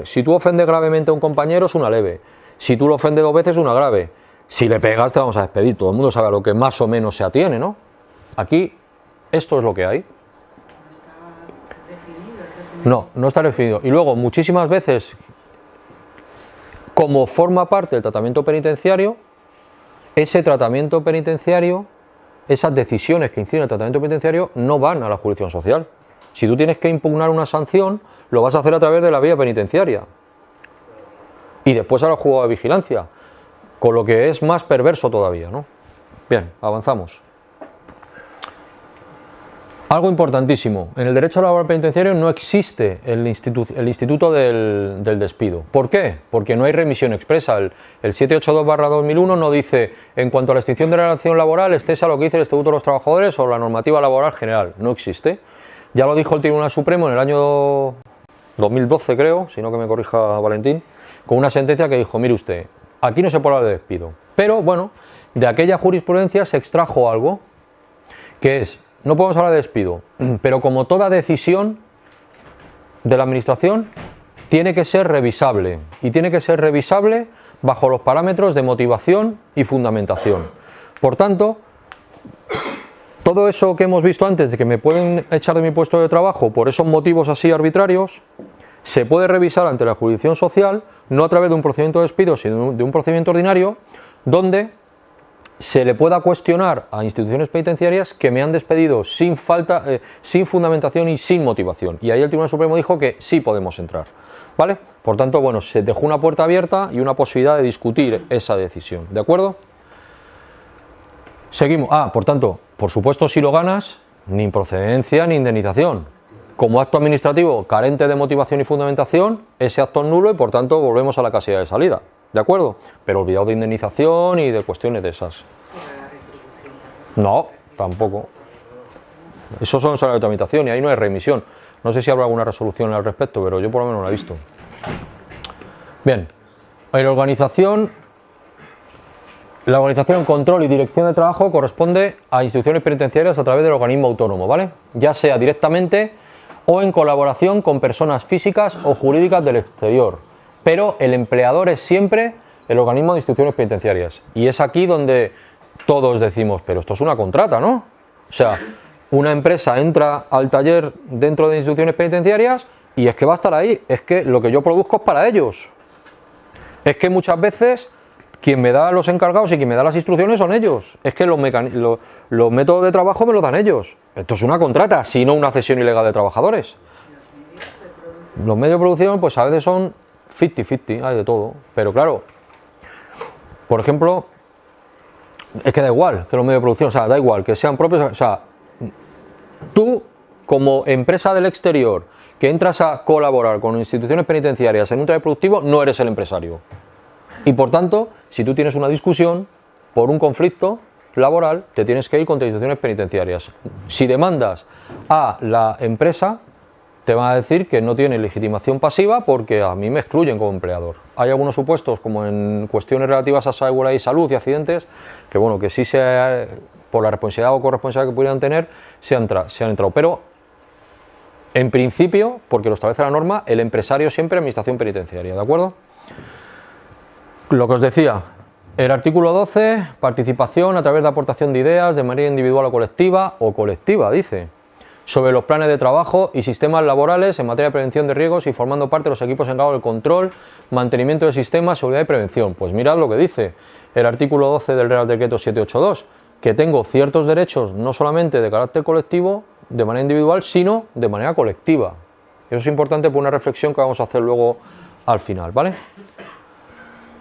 si tú ofendes gravemente a un compañero es una leve, si tú lo ofendes 2 veces es una grave, si le pegas te vamos a despedir, todo el mundo sabe a lo que más o menos se atiene, ¿no? Aquí esto es lo que hay. No, no está definido. Y luego muchísimas veces, como forma parte del tratamiento penitenciario, ese tratamiento penitenciario, esas decisiones que inciden en el tratamiento penitenciario no van a la jurisdicción social. Si tú tienes que impugnar una sanción, lo vas a hacer a través de la vía penitenciaria y después a los juzgados de vigilancia, con lo que es más perverso todavía, ¿no? Bien, avanzamos. Algo importantísimo, en el derecho laboral penitenciario no existe el instituto del despido. ¿Por qué? Porque no hay remisión expresa. El 782/2001 no dice, en cuanto a la extinción de la relación laboral, estés a lo que dice el Estatuto de los Trabajadores o la normativa laboral general. No existe. Ya lo dijo el Tribunal Supremo en el año 2012, creo, si no que me corrija Valentín, con una sentencia que dijo, mire usted, aquí no se puede hablar de despido. Pero, bueno, de aquella jurisprudencia se extrajo algo, que es, no podemos hablar de despido, pero como toda decisión de la Administración tiene que ser revisable, y tiene que ser revisable bajo los parámetros de motivación y fundamentación. Por tanto, todo eso que hemos visto antes de que me pueden echar de mi puesto de trabajo por esos motivos así arbitrarios, se puede revisar ante la jurisdicción social, no a través de un procedimiento de despido, sino de un procedimiento ordinario, donde se le pueda cuestionar a instituciones penitenciarias que me han despedido sin fundamentación y sin motivación. Y ahí el Tribunal Supremo dijo que sí podemos entrar, ¿vale? Por tanto, bueno, se dejó una puerta abierta y una posibilidad de discutir esa decisión, ¿de acuerdo? Seguimos. Por tanto, por supuesto, si lo ganas, ni improcedencia ni indemnización. Como acto administrativo carente de motivación y fundamentación, ese acto es nulo y por tanto volvemos a la casilla de salida. ¿De acuerdo? Pero olvidado de indemnización y de cuestiones de esas. No, tampoco. Esos son salarios de tramitación y ahí no hay remisión. No sé si habrá alguna resolución al respecto, pero yo por lo menos no la he visto. Bien. La organización, control y dirección de trabajo corresponde a instituciones penitenciarias a través del organismo autónomo, ¿vale? Ya sea directamente o en colaboración con personas físicas o jurídicas del exterior. Pero el empleador es siempre el organismo de instituciones penitenciarias. Y es aquí donde todos decimos, pero esto es una contrata, ¿no? O sea, una empresa entra al taller dentro de instituciones penitenciarias y es que va a estar ahí. Es que lo que yo produzco es para ellos. Es que muchas veces quien me da los encargados y quien me da las instrucciones son ellos. Es que los métodos de trabajo me los dan ellos. Esto es una contrata, si no una cesión ilegal de trabajadores. Los medios de producción, pues a veces son 50-50, hay de todo, pero claro, por ejemplo, es que da igual que los medios de producción, o sea, da igual que sean propios, o sea, tú como empresa del exterior que entras a colaborar con instituciones penitenciarias en un taller productivo, no eres el empresario. Y por tanto, si tú tienes una discusión por un conflicto laboral, te tienes que ir contra instituciones penitenciarias. Si demandas a la empresa, te van a decir que no tiene legitimación pasiva porque a mí me excluyen como empleador. Hay algunos supuestos, como en cuestiones relativas a seguridad y salud y accidentes, que bueno, que sí por la responsabilidad o corresponsabilidad que pudieran tener, se han entrado. Pero, en principio, porque lo establece la norma, el empresario siempre administración penitenciaria, ¿de acuerdo? Lo que os decía, el artículo 12, participación a través de aportación de ideas de manera individual o colectiva, dice, sobre los planes de trabajo y sistemas laborales en materia de prevención de riesgos y formando parte de los equipos encargados del control, mantenimiento del sistema, seguridad y prevención. Pues mirad lo que dice el artículo 12 del Real Decreto 782, que tengo ciertos derechos no solamente de carácter colectivo, de manera individual, sino de manera colectiva. Eso es importante por una reflexión que vamos a hacer luego al final, ¿vale?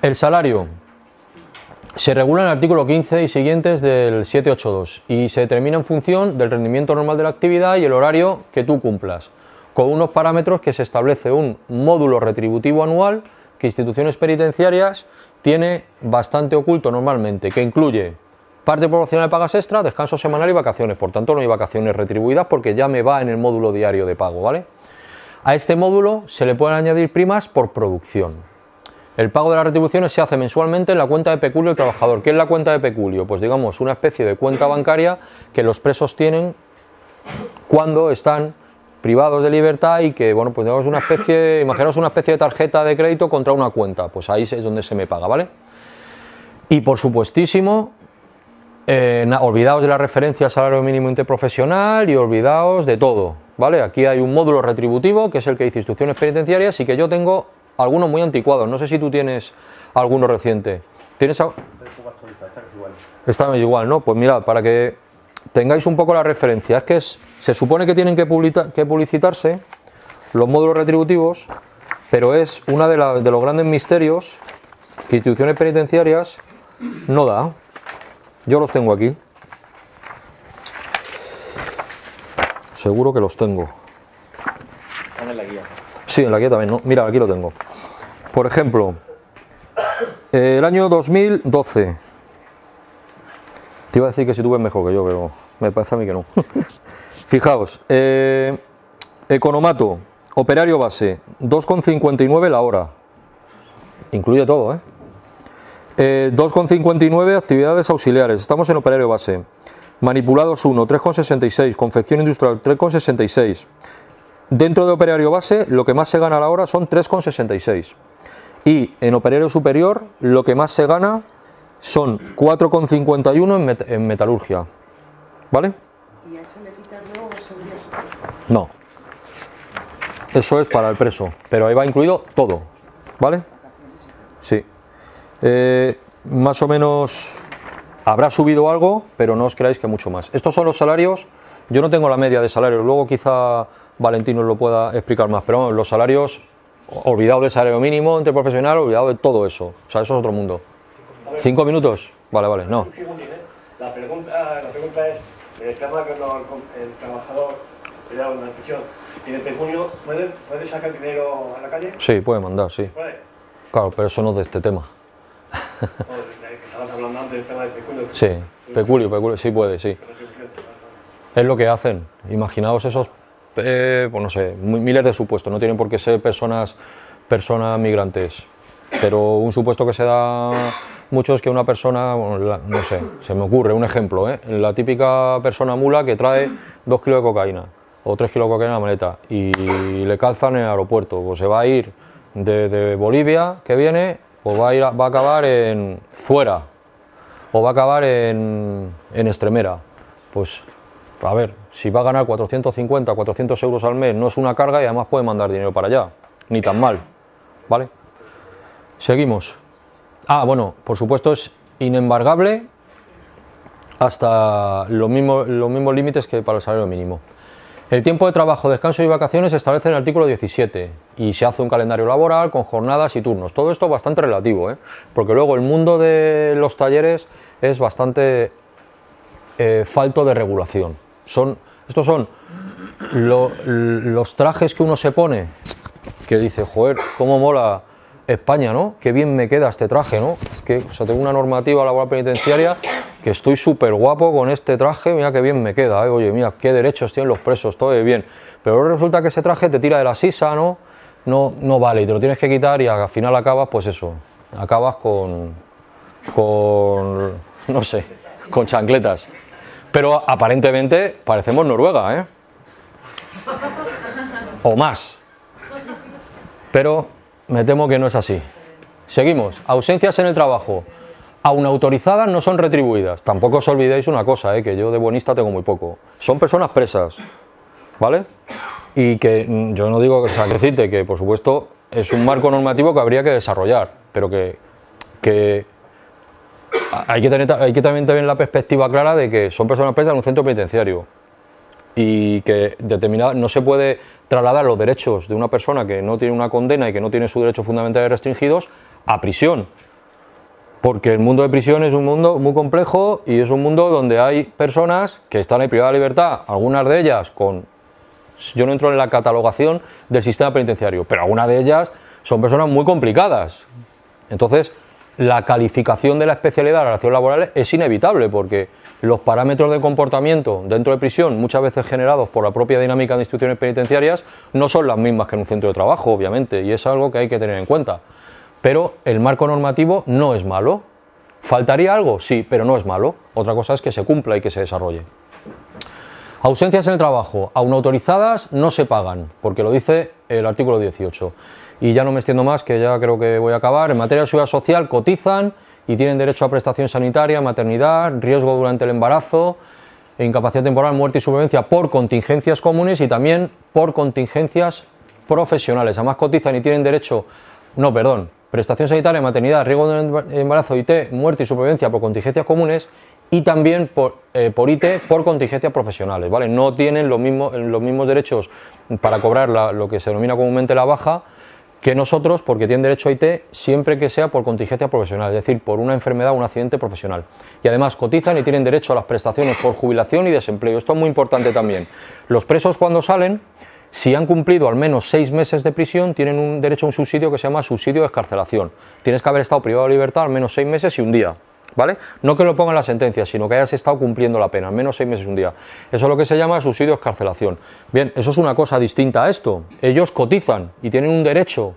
El salario se regula en el artículo 15 y siguientes del 782 y se determina en función del rendimiento normal de la actividad y el horario que tú cumplas, con unos parámetros que se establece un módulo retributivo anual que instituciones penitenciarias tiene bastante oculto normalmente, que incluye parte proporcional de pagas extras, descanso semanal y vacaciones. Por tanto, no hay vacaciones retribuidas porque ya me va en el módulo diario de pago, ¿vale? A este módulo se le pueden añadir primas por producción. El pago de las retribuciones se hace mensualmente en la cuenta de peculio del trabajador. ¿Qué es la cuenta de peculio? Pues digamos una especie de cuenta bancaria que los presos tienen cuando están privados de libertad y que, bueno, pues digamos una especie, imaginaos una especie de tarjeta de crédito contra una cuenta, pues ahí es donde se me paga, ¿vale? Y por supuestísimo, olvidaos de la referencia al salario mínimo interprofesional y olvidaos de todo, ¿vale? Aquí hay un módulo retributivo que es el que dice instrucciones penitenciarias y que yo tengo algunos muy anticuados, no sé si tú tienes alguno reciente. ¿Tienes algo? Está igual, ¿no? Pues mirad, para que tengáis un poco la referencia, es que se supone que tienen que publicitarse los módulos retributivos, pero es uno de los grandes misterios que instituciones penitenciarias no da. Yo los tengo aquí. Seguro que los tengo. Están en la guía. Sí, en la guía también, ¿no? Mira, aquí lo tengo. Por ejemplo, el año 2012. Te iba a decir que si tú ves mejor que yo, pero me parece a mí que no. Fijaos, economato, operario base, 2,59 la hora. Incluye todo, 2,59 actividades auxiliares. Estamos en operario base. Manipulados 1, 3,66. Confección industrial, 3,66. Dentro de operario base, lo que más se gana a la hora son 3,66. Y en operario superior, lo que más se gana son 4,51 en metalurgia. ¿Vale? ¿Y a eso le quitas luego seguridad social? No. Eso es para el preso, pero ahí va incluido todo. ¿Vale? Sí. Más o menos habrá subido algo, pero no os creáis que mucho más. Estos son los salarios. Yo no tengo la media de salarios, luego quizá Valentín nos lo pueda explicar más, pero vamos, los salarios, olvidado del salario mínimo interprofesional, olvidado de todo eso. O sea, eso es otro mundo. 5 minutos. Vale, vale, no. La pregunta es, en el tema que el trabajador peleado en una prisión tiene pecunio, ¿puede sacar dinero a la calle? Sí, puede mandar, sí. ¿Puede? Claro, pero eso no es de este tema. Que estabas hablando antes del tema del pecunio. Sí, peculio, sí puede, sí. Es lo que hacen. Imaginaos esos, pues no sé, miles de supuestos, no tienen por qué ser personas migrantes, pero un supuesto que se da mucho es que una persona, bueno, no sé, se me ocurre un ejemplo, la típica persona mula que trae 2 kilos de cocaína o 3 kilos de cocaína en la maleta y le calzan en el aeropuerto, pues se va a ir de Bolivia, que viene, o va a acabar en fuera, o va a acabar en Extremera. Pues, a ver, si va a ganar 450, 400 euros al mes, no es una carga y además puede mandar dinero para allá, ni tan mal, ¿vale? Seguimos. Ah, bueno, por supuesto es inembargable hasta los mismos límites que para el salario mínimo. El tiempo de trabajo, descanso y vacaciones se establece en el artículo 17 y se hace un calendario laboral con jornadas y turnos. Todo esto bastante relativo, porque luego el mundo de los talleres es bastante falto de regulación. Estos son los trajes que uno se pone, que dice, joder, cómo mola España, ¿no? Qué bien me queda este traje, ¿no? O sea, tengo una normativa laboral penitenciaria que estoy súper guapo con este traje, mira qué bien me queda, oye, mira qué derechos tienen los presos, todo bien. Pero resulta que ese traje te tira de la sisa, ¿no? No vale, y te lo tienes que quitar y al final acabas, pues eso, acabas con no sé, con chancletas. Pero aparentemente parecemos Noruega, o más. Pero me temo que no es así. Seguimos. Ausencias en el trabajo. Aun autorizadas no son retribuidas. Tampoco os olvidéis una cosa, que yo de buenista tengo muy poco. Son personas presas, ¿vale? Y que yo no digo que decirte que, por supuesto, es un marco normativo que habría que desarrollar, pero que hay que también tener la perspectiva clara de que son personas presas en un centro penitenciario y que no se puede trasladar los derechos de una persona que no tiene una condena y que no tiene sus derechos fundamentales restringidos a prisión, porque el mundo de prisión es un mundo muy complejo y es un mundo donde hay personas que están ahí privadas de libertad, algunas de ellas yo no entro en la catalogación del sistema penitenciario, pero algunas de ellas son personas muy complicadas. Entonces, la calificación de la especialidad de la relación laboral es inevitable, porque los parámetros de comportamiento dentro de prisión, muchas veces generados por la propia dinámica de instituciones penitenciarias, no son las mismas que en un centro de trabajo, obviamente, y es algo que hay que tener en cuenta. pero el marco normativo no es malo. ¿Faltaría algo? Sí, pero no es malo. Otra cosa es que se cumpla y que se desarrolle. Ausencias en el trabajo, aún autorizadas, no se pagan, porque lo dice el artículo 18. Y ya no me extiendo más, que ya creo que voy a acabar. En materia de seguridad social, cotizan y tienen derecho a prestación sanitaria, maternidad, riesgo durante el embarazo, incapacidad temporal, muerte y supervivencia por contingencias comunes y también por contingencias profesionales. Además cotizan y tienen derecho, prestación sanitaria, maternidad, riesgo del embarazo, IT, muerte y supervivencia por contingencias comunes y también por IT por contingencias profesionales, ¿vale? No tienen los mismos derechos para cobrar lo que se denomina comúnmente la baja que nosotros, porque tienen derecho a IT siempre que sea por contingencia profesional, es decir, por una enfermedad o un accidente profesional. Y además cotizan y tienen derecho a las prestaciones por jubilación y desempleo. Esto es muy importante también. Los presos cuando salen, si han cumplido al menos 6 meses de prisión, tienen un derecho a un subsidio que se llama subsidio de excarcelación. Tienes que haber estado privado de libertad al menos 6 meses y un día, ¿vale? No que lo ponga en la sentencia, sino que hayas estado cumpliendo la pena, al menos 6 meses y un día. Eso es lo que se llama subsidio de excarcelación. Bien, eso es una cosa distinta a esto. Ellos cotizan y tienen un derecho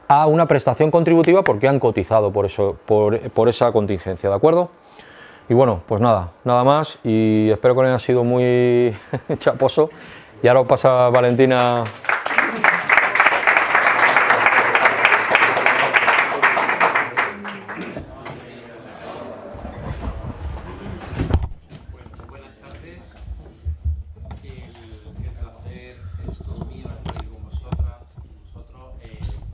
a una prestación contributiva porque han cotizado por esa contingencia, ¿de acuerdo? Y bueno, pues nada más, y espero que no haya sido muy chaposo. Y ahora pasa Valentina. Buenas tardes. El placer es todo mío estar aquí con vosotros.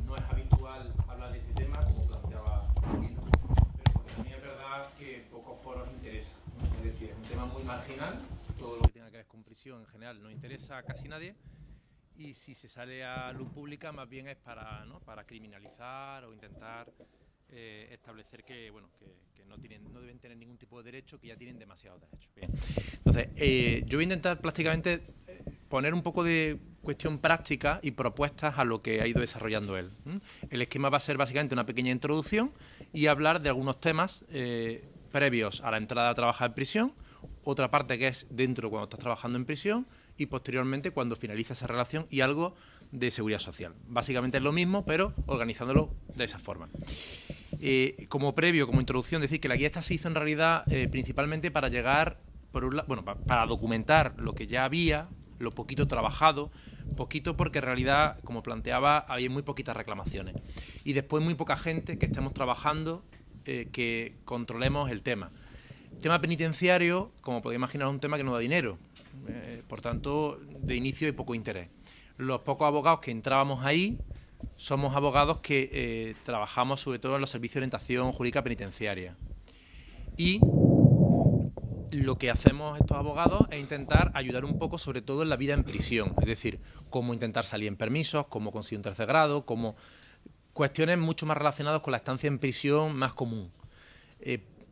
No es habitual hablar de este tema, como planteaba Paquito, pero porque también es verdad que pocos foros interesa. Es decir, es un tema muy marginal. Todo lo que tenga que ver con prisión en general no interesa a casi nadie. Y si se sale a luz pública, más bien es para criminalizar o intentar establecer que no deben tener ningún tipo de derecho, que ya tienen demasiados derechos. Bien. Entonces, yo voy a intentar prácticamente poner un poco de cuestión práctica y propuestas a lo que ha ido desarrollando él. El esquema va a ser básicamente una pequeña introducción y hablar de algunos temas previos a la entrada a trabajar en prisión, otra parte que es dentro cuando estás trabajando en prisión y posteriormente cuando finaliza esa relación y algo de seguridad social. Básicamente es lo mismo, pero organizándolo de esa forma. Como previo, como introducción, decir que la guía esta se hizo en realidad principalmente para llegar, para documentar lo que ya había, lo poquito trabajado, poquito porque en realidad, como planteaba, había muy poquitas reclamaciones. Y después muy poca gente que estemos trabajando, que controlemos el tema. El tema penitenciario, como podéis imaginar, es un tema que no da dinero. Por tanto, de inicio hay poco interés. Los pocos abogados que entrábamos ahí somos abogados que trabajamos sobre todo en los servicios de orientación jurídica penitenciaria. Y lo que hacemos estos abogados es intentar ayudar un poco sobre todo en la vida en prisión, es decir, cómo intentar salir en permisos, cómo conseguir un tercer grado, cómo cuestiones mucho más relacionadas con la estancia en prisión más común.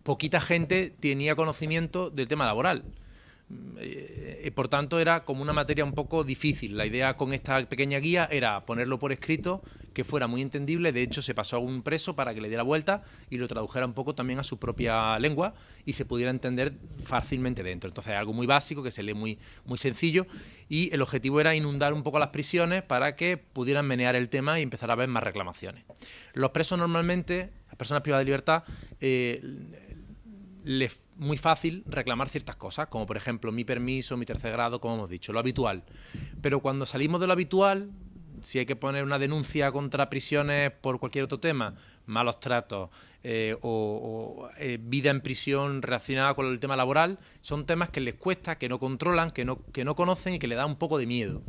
Poquita gente tenía conocimiento del tema laboral. Por tanto, era como una materia un poco difícil. La idea con esta pequeña guía era ponerlo por escrito, que fuera muy entendible. De hecho, se pasó a un preso para que le diera vuelta y lo tradujera un poco también a su propia lengua y se pudiera entender fácilmente dentro. Entonces, es algo muy básico, que se lee muy sencillo, y el objetivo era inundar un poco las prisiones para que pudieran menear el tema y empezar a ver más reclamaciones. Los presos normalmente, las personas privadas de libertad, les muy fácil reclamar ciertas cosas, como por ejemplo mi permiso, mi tercer grado, como hemos dicho, lo habitual. Pero cuando salimos de lo habitual, si hay que poner una denuncia contra prisiones por cualquier otro tema, malos tratos vida en prisión relacionada con el tema laboral, son temas que les cuesta, que no controlan, que no conocen y que les da un poco de miedo.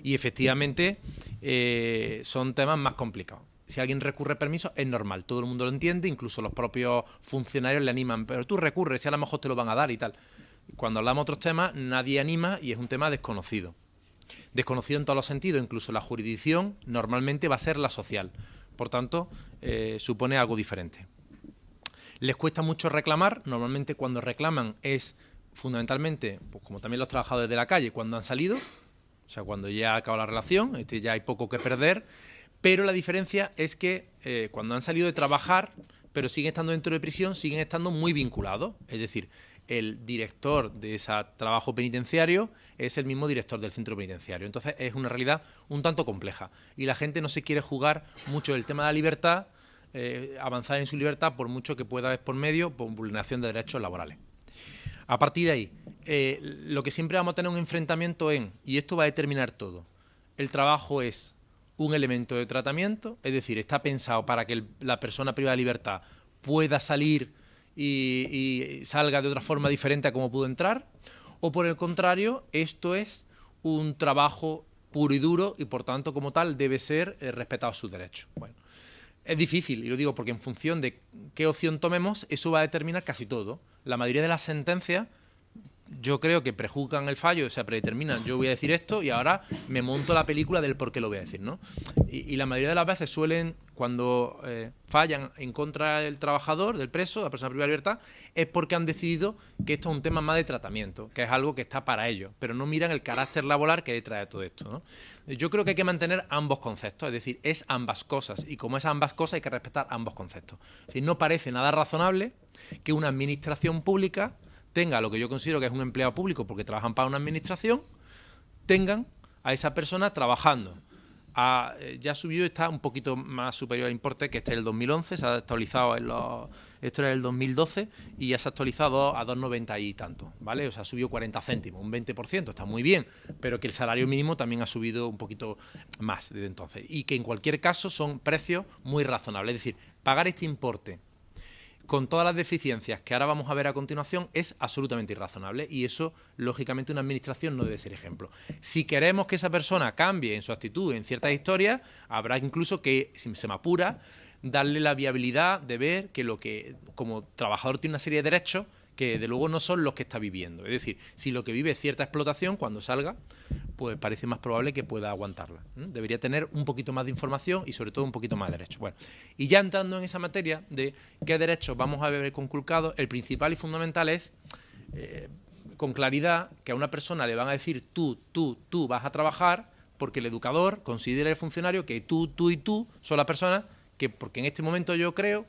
Y efectivamente son temas más complicados. Si alguien recurre permiso, es normal, todo el mundo lo entiende, incluso los propios funcionarios le animan, pero tú recurres, si a lo mejor te lo van a dar y tal. Cuando hablamos de otros temas, nadie anima y es un tema desconocido. Desconocido en todos los sentidos, incluso la jurisdicción normalmente va a ser la social. Por tanto, supone algo diferente. Les cuesta mucho reclamar, normalmente cuando reclaman es fundamentalmente, pues como también los trabajadores de la calle, cuando han salido, o sea, cuando ya acaba la relación, ya hay poco que perder. Pero la diferencia es que cuando han salido de trabajar, pero siguen estando dentro de prisión, siguen estando muy vinculados. Es decir, el director de ese trabajo penitenciario es el mismo director del centro penitenciario. Entonces es una realidad un tanto compleja. Y la gente no se quiere jugar mucho el tema de la libertad avanzar en su libertad por mucho que pueda haber por medio por vulneración de derechos laborales. A partir de ahí, lo que siempre vamos a tener un enfrentamiento y esto va a determinar todo, el trabajo es un elemento de tratamiento, es decir, está pensado para que la persona privada de libertad pueda salir y salga de otra forma diferente a como pudo entrar, o por el contrario, esto es un trabajo puro y duro y por tanto como tal debe ser respetado sus derechos. Bueno, es difícil, y lo digo porque en función de qué opción tomemos, eso va a determinar casi todo. La mayoría de las sentencias yo creo que prejuzgan el fallo, o sea, predeterminan, yo voy a decir esto y ahora me monto la película del por qué lo voy a decir, ¿no? Y la mayoría de las veces suelen, cuando fallan en contra del trabajador, del preso, de la persona privada de libertad, es porque han decidido que esto es un tema más de tratamiento, que es algo que está para ellos, pero no miran el carácter laboral que hay detrás de todo esto, ¿no? Yo creo que hay que mantener ambos conceptos, es decir, es ambas cosas, y como es ambas cosas hay que respetar ambos conceptos. Es decir, no parece nada razonable que una administración pública tenga lo que yo considero que es un empleado público porque trabajan para una administración, tengan a esa persona trabajando. Ya subió, está un poquito más superior al importe, que este es el 2011, se ha actualizado esto era el 2012 y ya se ha actualizado a 2,90 y tanto, ¿vale? O sea, ha subido 40 céntimos, un 20%, está muy bien, pero que el salario mínimo también ha subido un poquito más desde entonces. Y que en cualquier caso son precios muy razonables, es decir, pagar este importe con todas las deficiencias que ahora vamos a ver a continuación es absolutamente irrazonable y eso, lógicamente, una administración no debe ser ejemplo. Si queremos que esa persona cambie en su actitud, en ciertas historias, habrá incluso que, si se me apura, darle la viabilidad de ver que lo que, como trabajador, tiene una serie de derechos que de luego no son los que está viviendo. Es decir, si lo que vive es cierta explotación, cuando salga, pues parece más probable que pueda aguantarla. Debería tener un poquito más de información y sobre todo un poquito más de derechos. Bueno, y ya entrando en esa materia de qué derechos vamos a ver conculcados, el principal y fundamental es, con claridad, que a una persona le van a decir tú vas a trabajar porque el educador considera el funcionario que tú y tú son las personas que, porque en este momento yo creo,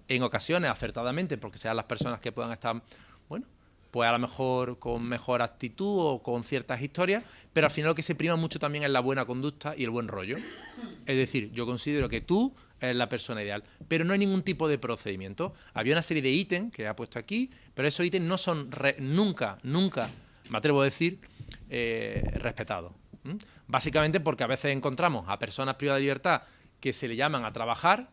en ocasiones acertadamente, porque sean las personas que puedan estar, bueno, pues a lo mejor con mejor actitud o con ciertas historias, pero al final lo que se prima mucho también es la buena conducta y el buen rollo. Es decir, yo considero que tú eres la persona ideal, pero no hay ningún tipo de procedimiento. Había una serie de ítems que he puesto aquí, pero esos ítems no son nunca, me atrevo a decir, respetados. Básicamente porque a veces encontramos a personas privadas de libertad que se le llaman a trabajar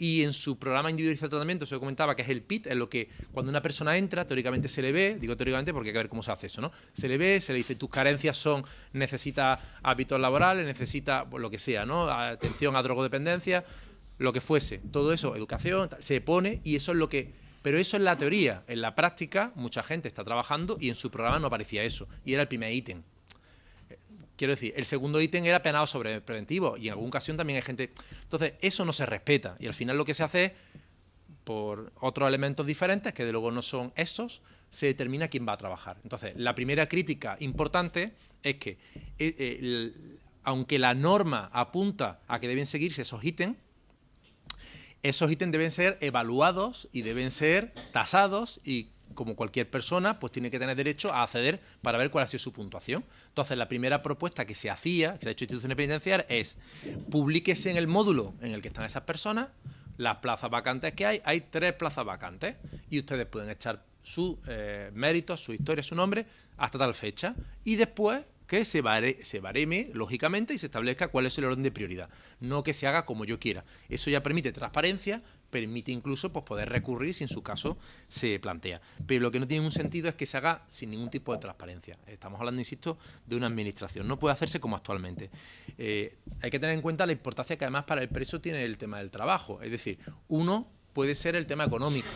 y en su programa individualizado de tratamiento se comentaba que es el PIT, es lo que cuando una persona entra, teóricamente se le ve, digo teóricamente porque hay que ver cómo se hace eso, ¿no? Se le ve, se le dice tus carencias son, necesita hábitos laborales, necesita pues, lo que sea, ¿no? Atención a drogodependencia, lo que fuese, todo eso, educación, tal, se pone y eso es lo que... Pero eso es la teoría, en la práctica mucha gente está trabajando y en su programa no aparecía eso, y era el primer ítem. Quiero decir, el segundo ítem era penado sobre preventivo y en alguna ocasión también hay gente... Entonces, eso no se respeta y al final lo que se hace es, por otros elementos diferentes, que de luego no son esos, se determina quién va a trabajar. Entonces, la primera crítica importante es que, aunque la norma apunta a que deben seguirse esos ítems deben ser evaluados y deben ser tasados y como cualquier persona, pues tiene que tener derecho a acceder para ver cuál ha sido su puntuación. Entonces, la primera propuesta que se hacía, que se ha hecho en instituciones penitenciarias, es publíquese en el módulo en el que están esas personas, las plazas vacantes que hay 3 plazas vacantes, y ustedes pueden echar sus méritos, su historia, su nombre, hasta tal fecha, y después que se bareme, lógicamente, y se establezca cuál es el orden de prioridad. No que se haga como yo quiera. Eso ya permite transparencia, permite incluso pues, poder recurrir si en su caso se plantea. Pero lo que no tiene ningún sentido es que se haga sin ningún tipo de transparencia. Estamos hablando, insisto, de una administración. No puede hacerse como actualmente. Hay que tener en cuenta la importancia que además para el preso tiene el tema del trabajo. Es decir, uno puede ser el tema económico.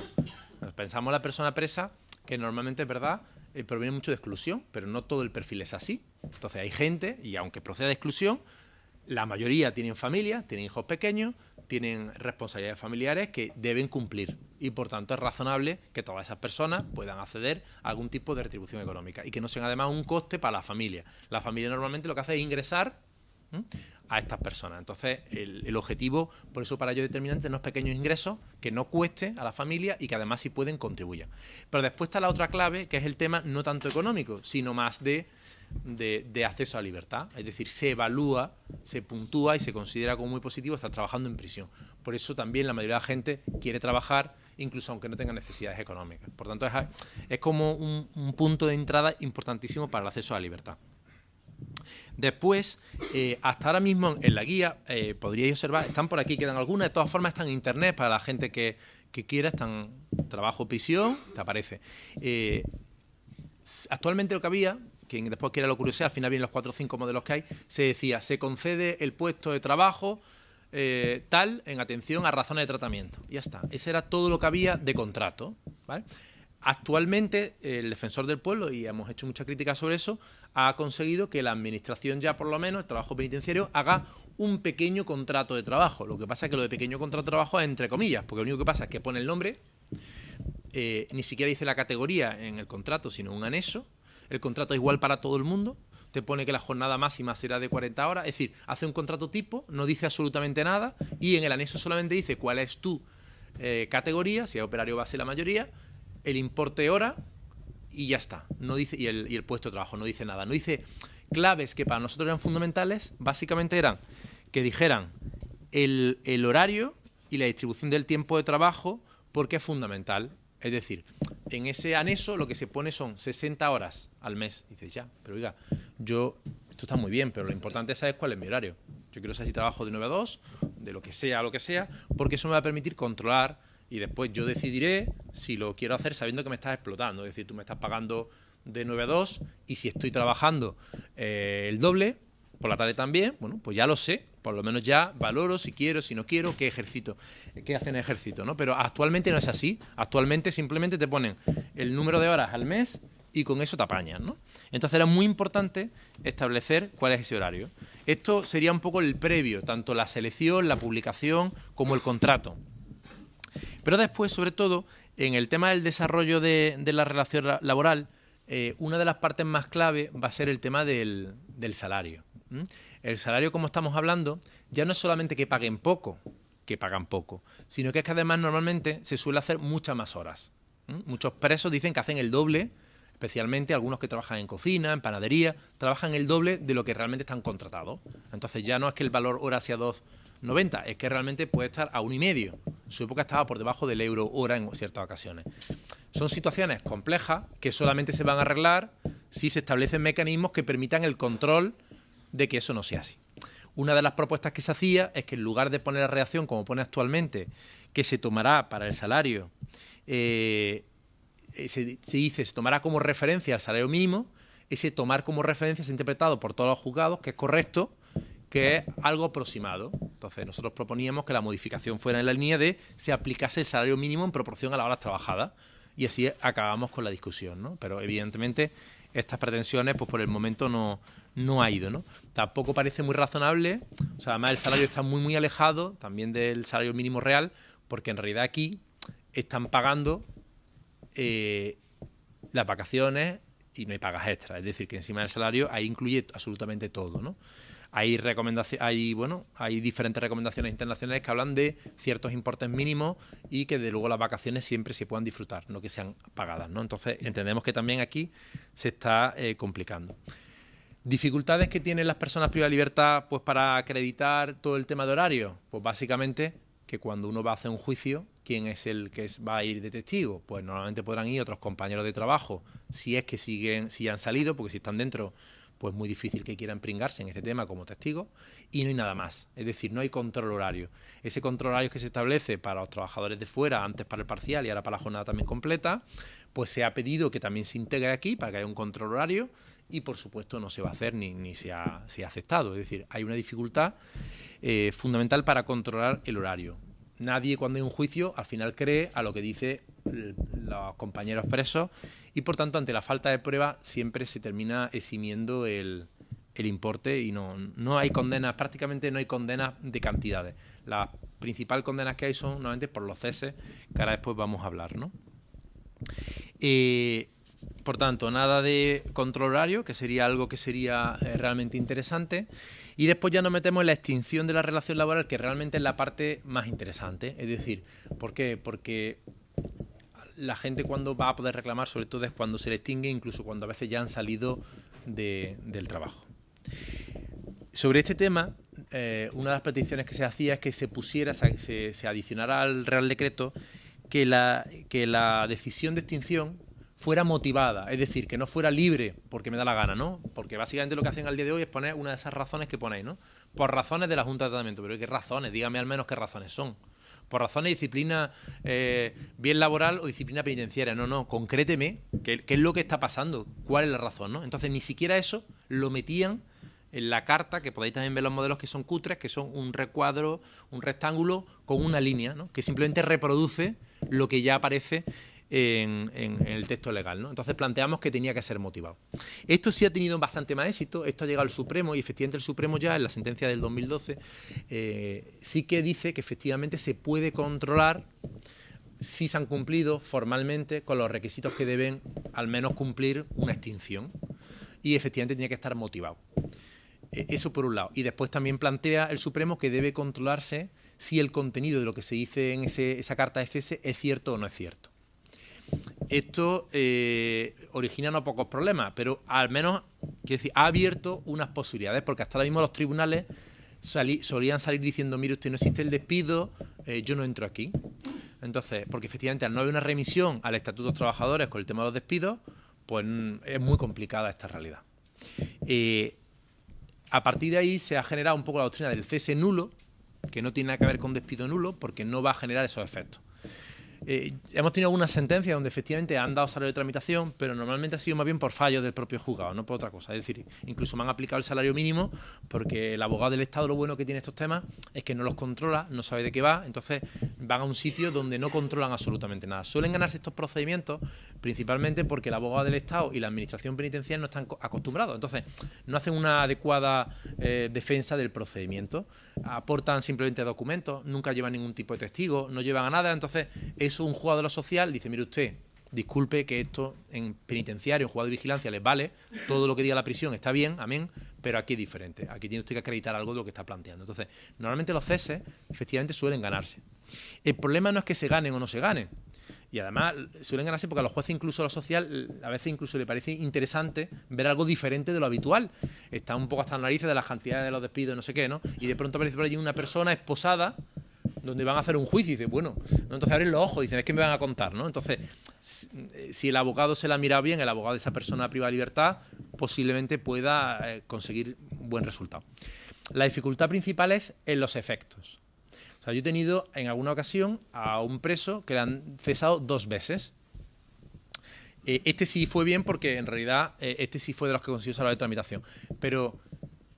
Pensamos en la persona presa, que normalmente es verdad, proviene mucho de exclusión, pero no todo el perfil es así. Entonces hay gente, y aunque proceda de exclusión, la mayoría tienen familia, tienen hijos pequeños, tienen responsabilidades familiares que deben cumplir y por tanto es razonable que todas esas personas puedan acceder a algún tipo de retribución económica y que no sean además un coste para la familia. La familia normalmente lo que hace es ingresar a estas personas. Entonces el objetivo, por eso para ello determinante, no es pequeños ingresos que no cueste a la familia y que además si pueden contribuyan. Pero después está la otra clave que es el tema no tanto económico, sino más de de acceso a la libertad. Es decir, se evalúa, se puntúa y se considera como muy positivo estar trabajando en prisión. Por eso también la mayoría de la gente quiere trabajar, incluso aunque no tenga necesidades económicas. Por tanto, es como un punto de entrada importantísimo para el acceso a la libertad. Después, hasta ahora mismo en la guía, podríais observar, están por aquí, quedan algunas, de todas formas están en internet para la gente que quiera, están trabajo, prisión, te aparece. Actualmente lo que había, quien después quiera lo curiosidad, al final vienen los 4 o 5 modelos que hay, se decía, se concede el puesto de trabajo tal en atención a razones de tratamiento. Y ya está. Ese era todo lo que había de contrato, ¿vale? Actualmente, el Defensor del Pueblo, y hemos hecho mucha crítica sobre eso, ha conseguido que la Administración ya, por lo menos, el trabajo penitenciario, haga un pequeño contrato de trabajo. Lo que pasa es que lo de pequeño contrato de trabajo es entre comillas, porque lo único que pasa es que pone el nombre, ni siquiera dice la categoría en el contrato, sino un anexo. El contrato es igual para todo el mundo. Te pone que la jornada máxima será de 40 horas. Es decir, hace un contrato tipo, no dice absolutamente nada, y en el anexo solamente dice cuál es tu categoría, si es operario base la mayoría, el importe hora, y ya está. No dice, y el puesto de trabajo, no dice nada. No dice claves que para nosotros eran fundamentales, básicamente eran que dijeran el horario y la distribución del tiempo de trabajo, porque es fundamental. Es decir, en ese anexo lo que se pone son 60 horas al mes. Y dices, ya, pero oiga, esto está muy bien, pero lo importante es saber cuál es mi horario. Yo quiero saber si trabajo de 9 a 2, de lo que sea, porque eso me va a permitir controlar y después yo decidiré si lo quiero hacer sabiendo que me estás explotando. Es decir, tú me estás pagando de 9 a 2 y si estoy trabajando el doble, por la tarde también, bueno, pues ya lo sé. Por lo menos ya valoro si quiero, si no quiero, qué hacen en ejército, ¿no? Pero actualmente no es así. Actualmente simplemente te ponen el número de horas al mes y con eso te apañas, ¿no? Entonces era muy importante establecer cuál es ese horario. Esto sería un poco el previo, tanto la selección, la publicación, como el contrato. Pero después, sobre todo, en el tema del desarrollo de la relación laboral, una de las partes más clave va a ser el tema del salario. El salario, como estamos hablando, ya no es solamente que paguen poco, que pagan poco, sino que es que además normalmente se suele hacer muchas más horas. Muchos presos dicen que hacen el doble, especialmente algunos que trabajan en cocina, en panadería, trabajan el doble de lo que realmente están contratados. Entonces ya no es que el valor hora sea 2,90, es que realmente puede estar a 1,5. En su época estaba por debajo del euro hora en ciertas ocasiones. Son situaciones complejas que solamente se van a arreglar si se establecen mecanismos que permitan el control de que eso no sea así. Una de las propuestas que se hacía es que en lugar de poner la redacción como pone actualmente, que se tomará para el salario, se tomará como referencia al salario mínimo, ese tomar como referencia es interpretado por todos los juzgados que es correcto, que es algo aproximado. Entonces nosotros proponíamos que la modificación fuera en la línea de se aplicase el salario mínimo en proporción a las horas trabajadas, y así acabamos con la discusión, ¿no? Pero evidentemente estas pretensiones pues por el momento no ha ido, ¿no? Tampoco parece muy razonable, o sea, además el salario está muy muy alejado también del salario mínimo real, porque en realidad aquí están pagando las vacaciones y no hay pagas extras, es decir, que encima del salario ahí incluye absolutamente todo, ¿no? Hay diferentes recomendaciones internacionales que hablan de ciertos importes mínimos y que de luego las vacaciones siempre se puedan disfrutar, no que sean pagadas, ¿no? Entonces entendemos que también aquí se está complicando. ¿Dificultades que tienen las personas privadas de libertad pues para acreditar todo el tema de horario? Pues básicamente que cuando uno va a hacer un juicio, ¿quién es el que va a ir de testigo? Pues normalmente podrán ir otros compañeros de trabajo, si es que si han salido, porque si están dentro, pues muy difícil que quieran pringarse en este tema como testigos, y no hay nada más. Es decir, no hay control horario. Ese control horario que se establece para los trabajadores de fuera, antes para el parcial y ahora para la jornada también completa, pues se ha pedido que también se integre aquí para que haya un control horario y, por supuesto, no se va a hacer ni se ha aceptado. Es decir, hay una dificultad fundamental para controlar el horario. Nadie, cuando hay un juicio, al final cree a lo que dice los compañeros presos y, por tanto, ante la falta de prueba siempre se termina eximiendo el importe y no hay condenas, prácticamente no hay condenas de cantidades. Las principales condenas que hay son normalmente por los ceses, que ahora después vamos a hablar, ¿no? Por tanto, nada de control horario, que sería algo que sería realmente interesante. Y después ya nos metemos en la extinción de la relación laboral, que realmente es la parte más interesante. Es decir, ¿por qué? Porque la gente cuando va a poder reclamar, sobre todo es cuando se le extingue, incluso cuando a veces ya han salido del trabajo. Sobre este tema, una de las peticiones que se hacía es que se adicionara al Real Decreto que la decisión de extinción fuera motivada, es decir, que no fuera libre porque me da la gana, ¿no? Porque básicamente lo que hacen al día de hoy es poner una de esas razones que ponéis, ¿no? Por razones de la Junta de Tratamiento. Pero ¿qué razones? Dígame al menos qué razones son. Por razones de disciplina bien laboral o disciplina penitenciaria. No, concréteme qué es lo que está pasando, cuál es la razón, ¿no? Entonces ni siquiera eso lo metían en la carta, que podéis también ver los modelos que son cutres, que son un recuadro, un rectángulo con una línea, ¿no? Que simplemente reproduce lo que ya aparece en el texto legal, ¿no? Entonces planteamos que tenía que ser motivado. Esto sí ha tenido bastante más éxito, esto ha llegado al Supremo y efectivamente el Supremo ya en la sentencia del 2012 sí que dice que efectivamente se puede controlar si se han cumplido formalmente con los requisitos que deben al menos cumplir una extinción y efectivamente tenía que estar motivado. Eso por un lado. Y después también plantea el Supremo que debe controlarse si el contenido de lo que se dice en esa carta de cese es cierto o no es cierto. Esto origina no pocos problemas, pero al menos quiero decir, ha abierto unas posibilidades, porque hasta ahora mismo los tribunales solían salir diciendo, mire usted, no existe el despido, yo no entro aquí. Entonces, porque efectivamente al no haber una remisión al Estatuto de los Trabajadores con el tema de los despidos, pues es muy complicada esta realidad. A partir de ahí se ha generado un poco la doctrina del cese nulo, que no tiene nada que ver con despido nulo, porque no va a generar esos efectos. Hemos tenido algunas sentencias donde efectivamente han dado salario de tramitación, pero normalmente ha sido más bien por fallos del propio juzgado, no por otra cosa. Es decir, incluso me han aplicado el salario mínimo porque el abogado del Estado lo bueno que tiene estos temas es que no los controla, no sabe de qué va, entonces van a un sitio donde no controlan absolutamente nada. Suelen ganarse estos procedimientos principalmente porque el abogado del Estado y la administración penitenciaria no están acostumbrados, entonces no hacen una adecuada defensa del procedimiento, aportan simplemente documentos, nunca llevan ningún tipo de testigo, no llevan a nada, entonces eso un juzgado de lo social dice, mire usted, disculpe que esto en penitenciario, en juzgado de vigilancia les vale, todo lo que diga la prisión está bien, amén, pero aquí es diferente, aquí tiene usted que acreditar algo de lo que está planteando. Entonces, normalmente los ceses efectivamente suelen ganarse. El problema no es que se ganen o no se ganen, y además suelen ganarse porque a los jueces, incluso a lo social, a veces incluso le parece interesante ver algo diferente de lo habitual. Está un poco hasta las narices de las cantidades de los despidos, no sé qué, ¿no? Y de pronto aparece por allí una persona esposada donde van a hacer un juicio y dice, bueno, ¿no? Entonces abren los ojos y dicen, es que me van a contar, ¿no? Entonces, si el abogado se la mira bien, el abogado de esa persona privada de libertad, posiblemente pueda conseguir un buen resultado. La dificultad principal es en los efectos. O sea, yo he tenido en alguna ocasión a un preso que le han cesado 2 veces. Este sí fue bien porque en realidad este sí fue de los que consiguió salario de tramitación. Pero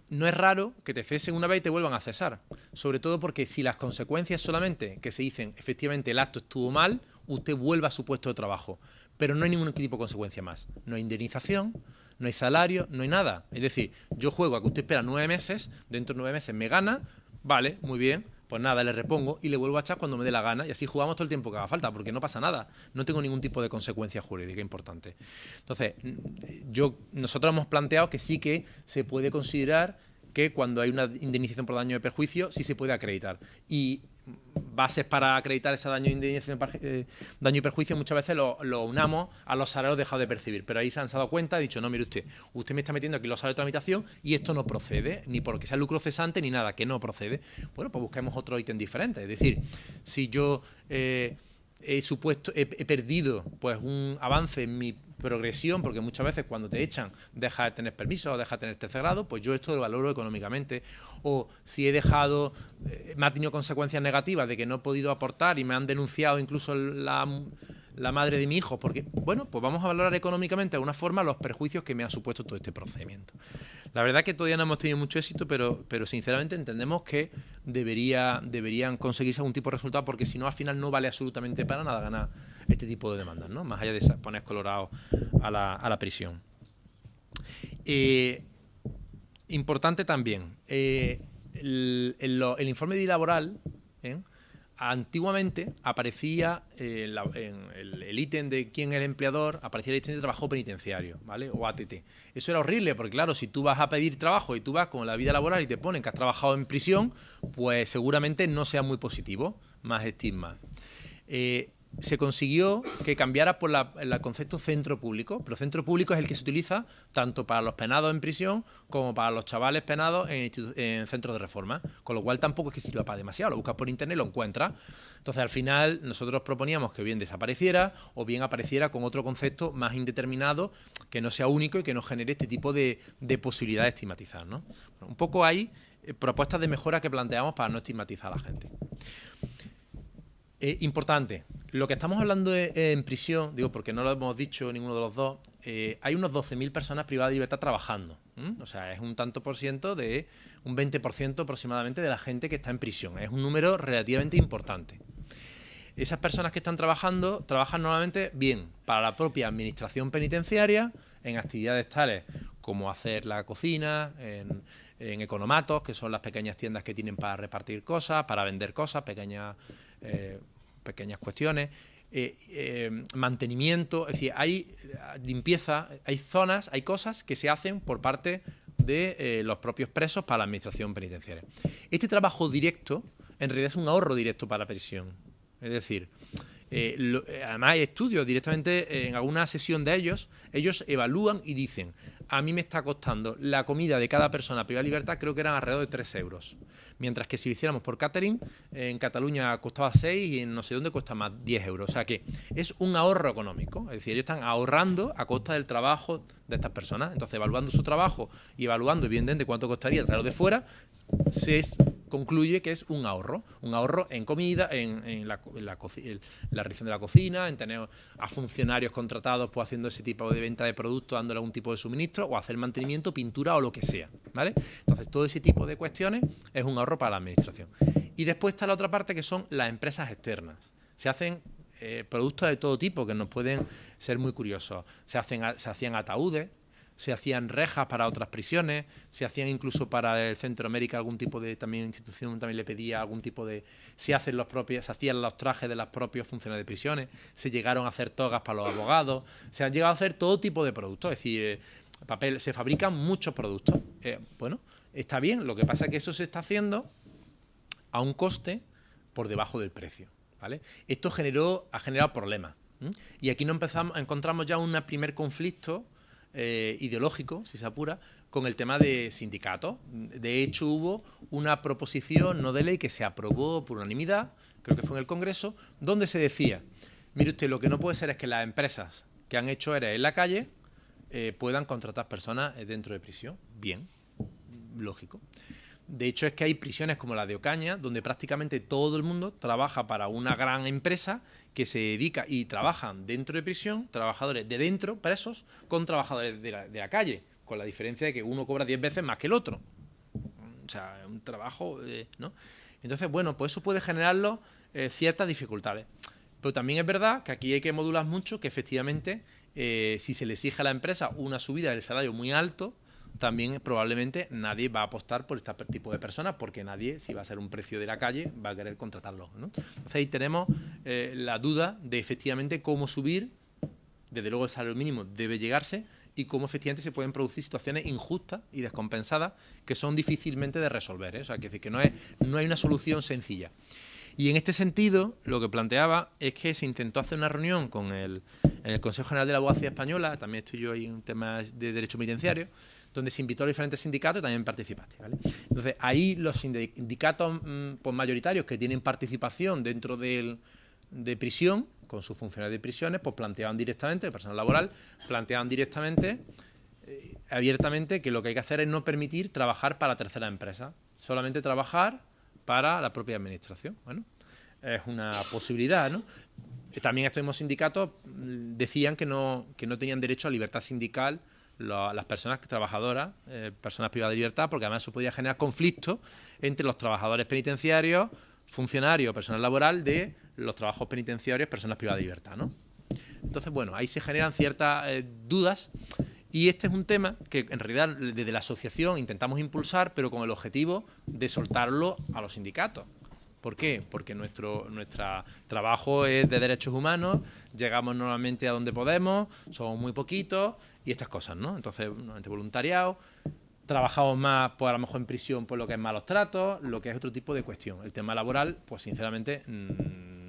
no es raro que te cesen una vez y te vuelvan a cesar. Sobre todo porque si las consecuencias solamente que se dicen, efectivamente el acto estuvo mal, usted vuelva a su puesto de trabajo. Pero no hay ningún tipo de consecuencia más. No hay indemnización, no hay salario, no hay nada. Es decir, yo juego a que usted espera 9 meses, dentro de 9 meses me gana, vale, muy bien, pues nada, le repongo y le vuelvo a echar cuando me dé la gana y así jugamos todo el tiempo que haga falta, porque no pasa nada, no tengo ningún tipo de consecuencia jurídica importante. Entonces, nosotros hemos planteado que sí que se puede considerar que cuando hay una indemnización por daño de perjuicio sí se puede acreditar, y bases para acreditar ese daño y perjuicio muchas veces lo unamos a los salarios dejados de percibir, pero ahí se han dado cuenta y dicho, no, mire usted me está metiendo aquí los salarios de tramitación y esto no procede, ni porque sea lucro cesante ni nada, que no procede. Bueno, pues busquemos otro ítem diferente, es decir, si yo he perdido pues un avance en mi progresión, porque muchas veces cuando te echan dejas de tener permiso o dejas de tener tercer grado, pues yo esto lo valoro económicamente. O si he dejado, me ha tenido consecuencias negativas de que no he podido aportar y me han denunciado incluso la madre de mi hijo, porque, bueno, pues vamos a valorar económicamente de alguna forma los perjuicios que me ha supuesto todo este procedimiento. La verdad es que todavía no hemos tenido mucho éxito, pero sinceramente entendemos que deberían conseguirse algún tipo de resultado, porque si no, al final no vale absolutamente para nada ganar este tipo de demandas, ¿no? Más allá de poner colorado a la prisión. Importante también, el informe de laboral, antiguamente aparecía en el ítem de quién era el empleador, aparecía el ítem de trabajo penitenciario, ¿vale? O ATT. Eso era horrible porque, claro, si tú vas a pedir trabajo y tú vas con la vida laboral y te ponen que has trabajado en prisión, pues seguramente no sea muy positivo, más estigma. se consiguió que cambiara por el concepto centro público, pero centro público es el que se utiliza tanto para los penados en prisión como para los chavales penados en centros de reforma, con lo cual tampoco es que sirva para demasiado, lo buscas por internet y lo encuentras. Entonces al final nosotros proponíamos que bien desapareciera o bien apareciera con otro concepto más indeterminado, que no sea único y que no genere este tipo de posibilidad de estigmatizar, ¿no? Bueno, un poco hay propuestas de mejora que planteamos para no estigmatizar a la gente. Importante, lo que estamos hablando en prisión, digo porque no lo hemos dicho ninguno de los dos, hay unos 12.000 personas privadas de libertad trabajando. O sea, es un tanto por ciento de un 20% aproximadamente de la gente que está en prisión. Es un número relativamente importante. Esas personas que están trabajando, trabajan normalmente bien para la propia administración penitenciaria, en actividades tales como hacer la cocina, en economatos, que son las pequeñas tiendas que tienen para repartir cosas, para vender cosas, pequeñas cuestiones, mantenimiento, es decir, hay limpieza, hay zonas, hay cosas que se hacen por parte de los propios presos para la administración penitenciaria. Este trabajo directo, en realidad es un ahorro directo para la prisión. Es decir, además hay estudios directamente en alguna sesión de ellos evalúan y dicen, a mí me está costando la comida de cada persona privada de libertad, creo que eran alrededor de 3 euros. Mientras que si lo hiciéramos por catering, en Cataluña costaba 6 y en no sé dónde cuesta más 10 euros. O sea que es un ahorro económico. Es decir, ellos están ahorrando a costa del trabajo de estas personas. Entonces, evaluando su trabajo y evaluando, evidentemente, cuánto costaría traerlo de fuera, se concluye que es un ahorro en comida, en la realización de la cocina, en tener a funcionarios contratados pues, haciendo ese tipo de venta de productos, dándole algún tipo de suministro, o hacer mantenimiento, pintura o lo que sea, ¿vale? Entonces, todo ese tipo de cuestiones es un ahorro para la administración. Y después está la otra parte, que son las empresas externas. Se hacen productos de todo tipo que nos pueden ser muy curiosos. Se hacían ataúdes, se hacían rejas para otras prisiones, se hacían incluso para el Centroamérica algún tipo de institución también le pedía algún tipo de... Se hacían los trajes de los propios funcionarios de prisiones, se llegaron a hacer togas para los abogados, se han llegado a hacer todo tipo de productos, es decir, papel, se fabrican muchos productos. Bueno, está bien, lo que pasa es que eso se está haciendo a un coste por debajo del precio, ¿vale? Esto ha generado problemas. Y aquí encontramos ya un primer conflicto ideológico, si se apura, con el tema de sindicatos. De hecho, hubo una proposición no de ley que se aprobó por unanimidad, creo que fue en el Congreso, donde se decía, mire usted, lo que no puede ser es que las empresas que han hecho ERE en la calle puedan contratar personas dentro de prisión. Bien, lógico. De hecho, es que hay prisiones como la de Ocaña, donde prácticamente todo el mundo trabaja para una gran empresa que se dedica y trabajan dentro de prisión, trabajadores de dentro, presos, con trabajadores de la calle, con la diferencia de que uno cobra 10 veces más que el otro. O sea, un trabajo, ¿no? Entonces, bueno, pues eso puede generarlo ciertas dificultades. Pero también es verdad que aquí hay que modular mucho, que efectivamente, si se le exige a la empresa una subida del salario muy alto, también probablemente nadie va a apostar por este tipo de personas, porque nadie, si va a ser un precio de la calle, va a querer contratarlos, ¿no? Entonces ahí tenemos la duda de efectivamente cómo subir, desde luego el salario mínimo debe llegarse, y cómo efectivamente se pueden producir situaciones injustas y descompensadas que son difícilmente de resolver, ¿eh? O sea, que no hay una solución sencilla. Y en este sentido, lo que planteaba es que se intentó hacer una reunión en el Consejo General de la Abogacía Española, también estoy yo ahí en un tema de derecho penitenciario, donde se invitó a los diferentes sindicatos y también participaste, ¿vale? Entonces, ahí los sindicatos pues, mayoritarios que tienen participación dentro de prisión, con sus funcionarios de prisiones, pues planteaban directamente, el personal laboral, planteaban directamente, abiertamente, que lo que hay que hacer es no permitir trabajar para terceras empresas, solamente trabajar para la propia administración. Bueno, es una posibilidad, ¿no? También estos mismos sindicatos decían que no tenían derecho a libertad sindical las personas trabajadoras, personas privadas de libertad, porque además eso podía generar conflictos entre los trabajadores penitenciarios, funcionarios, personal laboral de los trabajos penitenciarios, personas privadas de libertad, ¿no? Entonces, bueno, ahí se generan ciertas dudas, y este es un tema que en realidad desde la asociación intentamos impulsar, pero con el objetivo de soltarlo a los sindicatos. ¿Por qué? Porque nuestro trabajo es de derechos humanos, llegamos normalmente a donde podemos, somos muy poquitos y estas cosas, ¿no? Entonces, normalmente voluntariado, trabajamos más, pues a lo mejor en prisión, por lo que es malos tratos, lo que es otro tipo de cuestión. El tema laboral, pues sinceramente,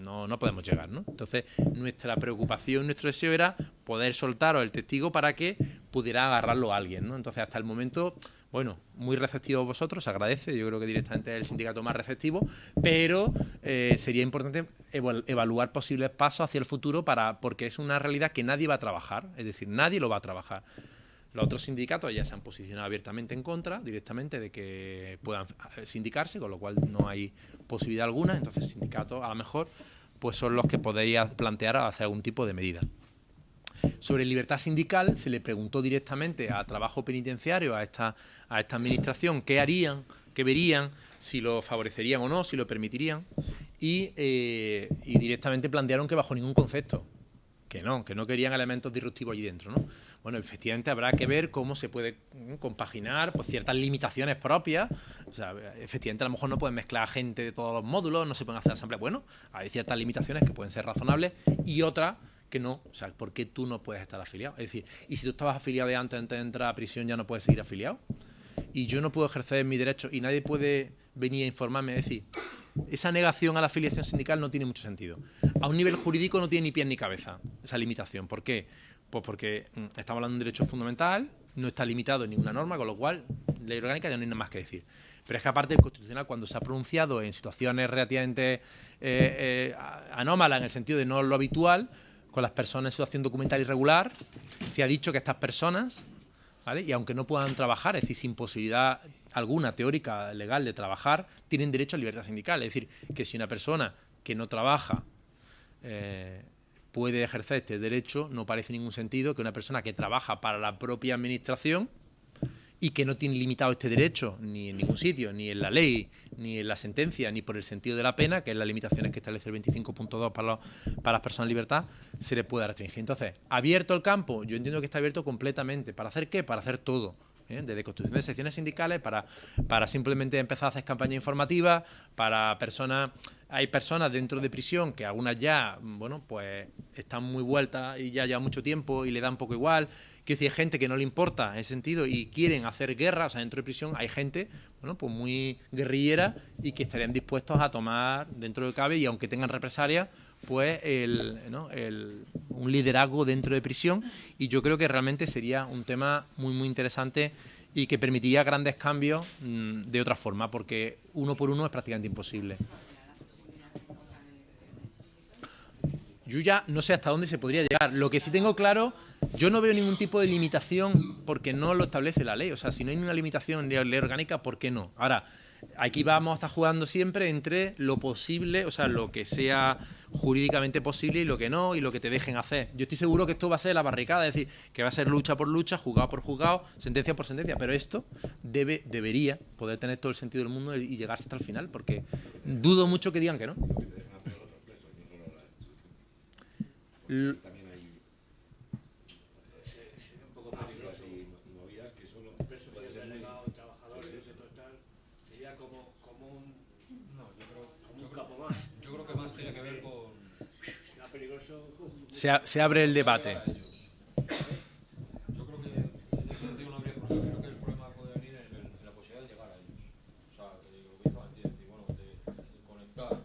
no podemos llegar, ¿no? Entonces, nuestra preocupación, nuestro deseo era poder soltaros el testigo para que pudiera agarrarlo a alguien, ¿no? Entonces, hasta el momento, bueno, muy receptivos vosotros, se agradece, yo creo que directamente es el sindicato más receptivo, pero sería importante evaluar posibles pasos hacia el futuro porque es una realidad que nadie va a trabajar, es decir, nadie lo va a trabajar. Los otros sindicatos ya se han posicionado abiertamente en contra, directamente, de que puedan sindicarse, con lo cual no hay posibilidad alguna. Entonces, sindicatos, a lo mejor, pues son los que podrían plantear hacer algún tipo de medida. Sobre libertad sindical, se le preguntó directamente a Trabajo Penitenciario, a esta administración, qué harían, qué verían, si lo favorecerían o no, si lo permitirían, y directamente plantearon que bajo ningún concepto, que no querían elementos disruptivos allí dentro, ¿no? Bueno, efectivamente habrá que ver cómo se puede compaginar pues, ciertas limitaciones propias. O sea, efectivamente a lo mejor no pueden mezclar gente de todos los módulos, no se pueden hacer asambleas. Bueno, hay ciertas limitaciones que pueden ser razonables y otras que no. O sea, ¿por qué tú no puedes estar afiliado? Es decir, ¿y si tú estabas afiliado de antes de entrar a prisión ya no puedes seguir afiliado? Y yo no puedo ejercer mi derecho y nadie puede venir a informarme. Es decir, esa negación a la afiliación sindical no tiene mucho sentido. A un nivel jurídico no tiene ni pies ni cabeza esa limitación. ¿Por qué? Pues porque estamos hablando de un derecho fundamental, no está limitado en ninguna norma, con lo cual, ley orgánica ya no hay nada más que decir. Pero es que aparte el Constitucional, cuando se ha pronunciado en situaciones relativamente anómalas, en el sentido de no lo habitual, con las personas en situación documental irregular, se ha dicho que estas personas, ¿vale? Y aunque no puedan trabajar, es decir, sin posibilidad alguna teórica, legal de trabajar, tienen derecho a libertad sindical. Es decir, que si una persona que no trabaja puede ejercer este derecho, no parece ningún sentido que una persona que trabaja para la propia administración y que no tiene limitado este derecho ni en ningún sitio, ni en la ley, ni en la sentencia, ni por el sentido de la pena, que es las limitaciones que establece el 25.2 para las personas en libertad, se le pueda restringir. Entonces, ¿abierto el campo? Yo entiendo que está abierto completamente. ¿Para hacer qué? Para hacer todo. Desde constitución de secciones sindicales para simplemente empezar a hacer campaña informativa, para personas... Hay personas dentro de prisión que algunas ya, bueno, pues están muy vueltas y ya llevan mucho tiempo y le da un poco igual. Quiero decir, hay gente que no le importa en ese sentido y quieren hacer guerra, o sea, dentro de prisión hay gente, bueno, pues muy guerrillera y que estarían dispuestos a tomar, dentro de cabe, y aunque tengan represalias, pues un liderazgo dentro de prisión, y yo creo que realmente sería un tema muy, muy interesante y que permitiría grandes cambios de otra forma, porque uno por uno es prácticamente imposible. Yo ya no sé hasta dónde se podría llegar. Lo que sí tengo claro, yo no veo ningún tipo de limitación porque no lo establece la ley. O sea, si no hay ninguna limitación en ley orgánica, ¿por qué no? Ahora, aquí vamos a estar jugando siempre entre lo posible, o sea, lo que sea jurídicamente posible y lo que no, y lo que te dejen hacer. Yo estoy seguro que esto va a ser la barricada, es decir, que va a ser lucha por lucha, juzgado por juzgado, sentencia por sentencia, pero esto debería poder tener todo el sentido del mundo y llegarse hasta el final, porque dudo mucho que digan que no. También hay un poco prácticas y movidas que solo puede ser muy trabajadores, sería como un capo más. Yo creo que más tiene que ver con... Era peligroso. Se abre el debate. Yo creo que en ese sentido no habría problema. Creo que el problema puede venir en la posibilidad de llegar a ellos. O sea, lo que hizo Valentín, decir, bueno, de conectar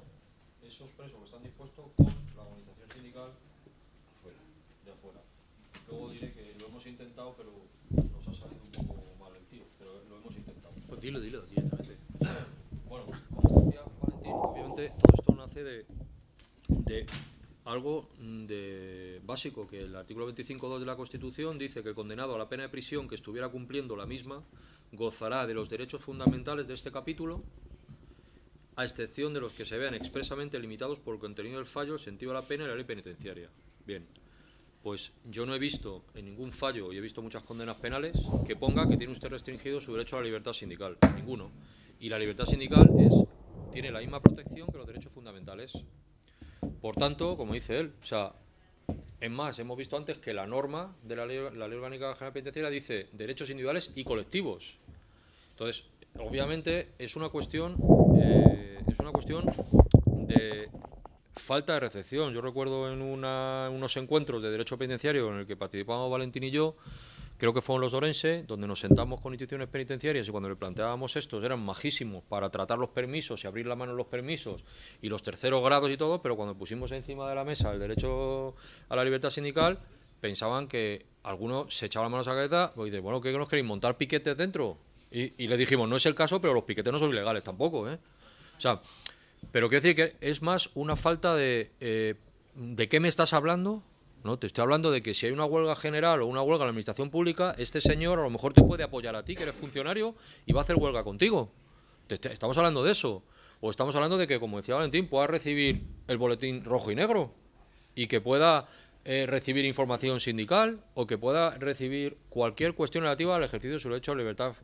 esos presos que están dispuestos con la organización sindical de afuera. Luego diré que lo hemos intentado, pero nos ha salido un poco mal el tiro, pero lo hemos intentado. Pues dilo directamente. Bueno, como decía Valentín, obviamente todo esto nace de algo de básico, que el artículo 25.2 de la Constitución dice que el condenado a la pena de prisión que estuviera cumpliendo la misma gozará de los derechos fundamentales de este capítulo, a excepción de los que se vean expresamente limitados por el contenido del fallo, el sentido de la pena y la ley penitenciaria. Bien, pues yo no he visto en ningún fallo, y he visto muchas condenas penales, que ponga que tiene usted restringido su derecho a la libertad sindical. Ninguno. Y la libertad sindical tiene la misma protección que los derechos fundamentales. Por tanto, como dice él, o sea, es más, hemos visto antes que la norma de la ley orgánica general penitenciaria dice derechos individuales y colectivos. Entonces, obviamente es una cuestión de falta de recepción. Yo recuerdo en unos encuentros de derecho penitenciario en el que participábamos Valentín y yo, creo que fueron los de Orense, donde nos sentamos con instituciones penitenciarias y cuando le planteábamos estos eran majísimos para tratar los permisos y abrir la mano en los permisos y los terceros grados y todo, pero cuando pusimos encima de la mesa el derecho a la libertad sindical, pensaban que algunos se echaban la mano a la cabeza y dice, bueno, ¿qué nos queréis? ¿Montar piquetes dentro? Y le dijimos, no es el caso, pero los piquetes no son ilegales tampoco, ¿eh? O sea, pero quiero decir que es más una falta ¿de qué me estás hablando? No, te estoy hablando de que si hay una huelga general o una huelga en la administración pública, este señor a lo mejor te puede apoyar a ti, que eres funcionario, y va a hacer huelga contigo. Estamos hablando de eso. O estamos hablando de que, como decía Valentín, pueda recibir el boletín rojo y negro y que pueda recibir información sindical o que pueda recibir cualquier cuestión relativa al ejercicio de su derecho a libertad,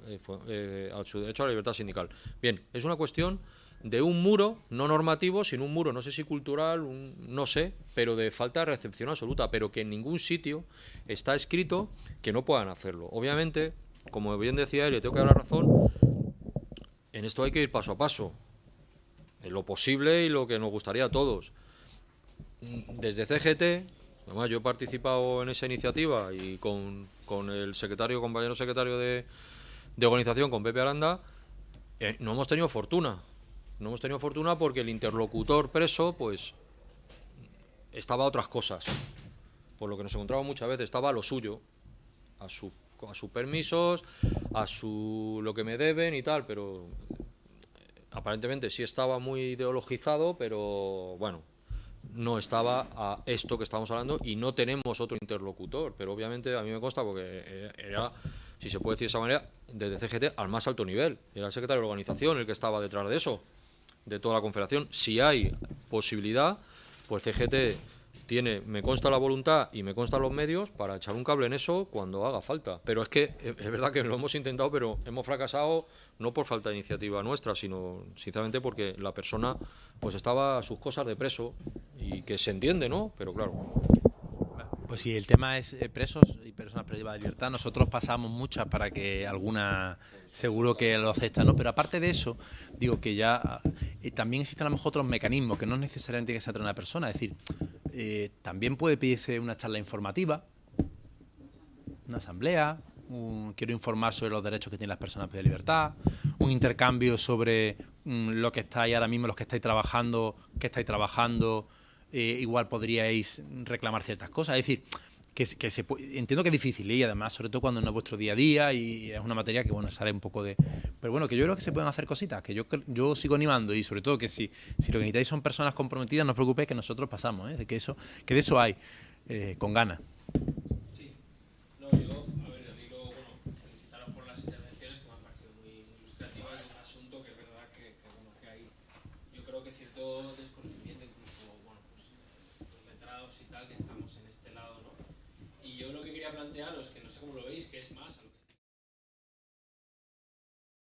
a su derecho a la libertad sindical. Bien, es una cuestión de un muro no normativo, sino un muro, no sé si cultural, no sé, pero de falta de recepción absoluta, pero que en ningún sitio está escrito que no puedan hacerlo. Obviamente, como bien decía él, y tengo que dar la razón, en esto hay que ir paso a paso, en lo posible y lo que nos gustaría a todos. Desde CGT, además yo he participado en esa iniciativa y con el compañero secretario de organización, con Pepe Aranda, no hemos tenido fortuna. No hemos tenido fortuna porque el interlocutor preso, pues, estaba a otras cosas. Por lo que nos encontramos muchas veces, estaba a lo suyo, a sus permisos, a lo que me deben y tal, pero aparentemente sí estaba muy ideologizado, pero bueno, no estaba a esto que estamos hablando y no tenemos otro interlocutor. Pero obviamente a mí me consta porque era, si se puede decir de esa manera, desde CGT al más alto nivel. Era el secretario de organización el que estaba detrás de eso, de toda la confederación. Si hay posibilidad, pues CGT me consta la voluntad y me constan los medios para echar un cable en eso cuando haga falta. Pero es que es verdad que lo hemos intentado, pero hemos fracasado no por falta de iniciativa nuestra, sino sinceramente porque la persona pues estaba a sus cosas de preso y que se entiende, ¿no? Pero claro. Pues si el tema es presos y personas privadas de libertad, nosotros pasamos muchas para que alguna seguro que lo acepta, ¿no? Pero aparte de eso, digo que ya también existen a lo mejor otros mecanismos que no necesariamente tiene que ser una persona, es decir, también puede pedirse una charla informativa, una asamblea, quiero informar sobre los derechos que tienen las personas privadas de libertad, un intercambio sobre lo que estáis ahora mismo, los que estáis trabajando, qué estáis trabajando. Igual podríais reclamar ciertas cosas, es decir, entiendo que es difícil y además sobre todo cuando no es vuestro día a día y es una materia que bueno sale un poco de, pero bueno, que yo creo que se pueden hacer cositas, que yo sigo animando y sobre todo que si lo que necesitáis son personas comprometidas, no os preocupéis que nosotros pasamos, de que de eso hay, con ganas. Sí, no, yo, a ver, digo, bueno, felicitaros por las intervenciones que me han parecido muy ilustrativas de un asunto que es verdad que bueno, que hay, yo creo que cierto desconocimiento, incluso, bueno, pues los letrados y tal, que estamos en este lado, ¿no? Y yo lo que quería plantearos, que no sé cómo lo veis, que es más, a lo que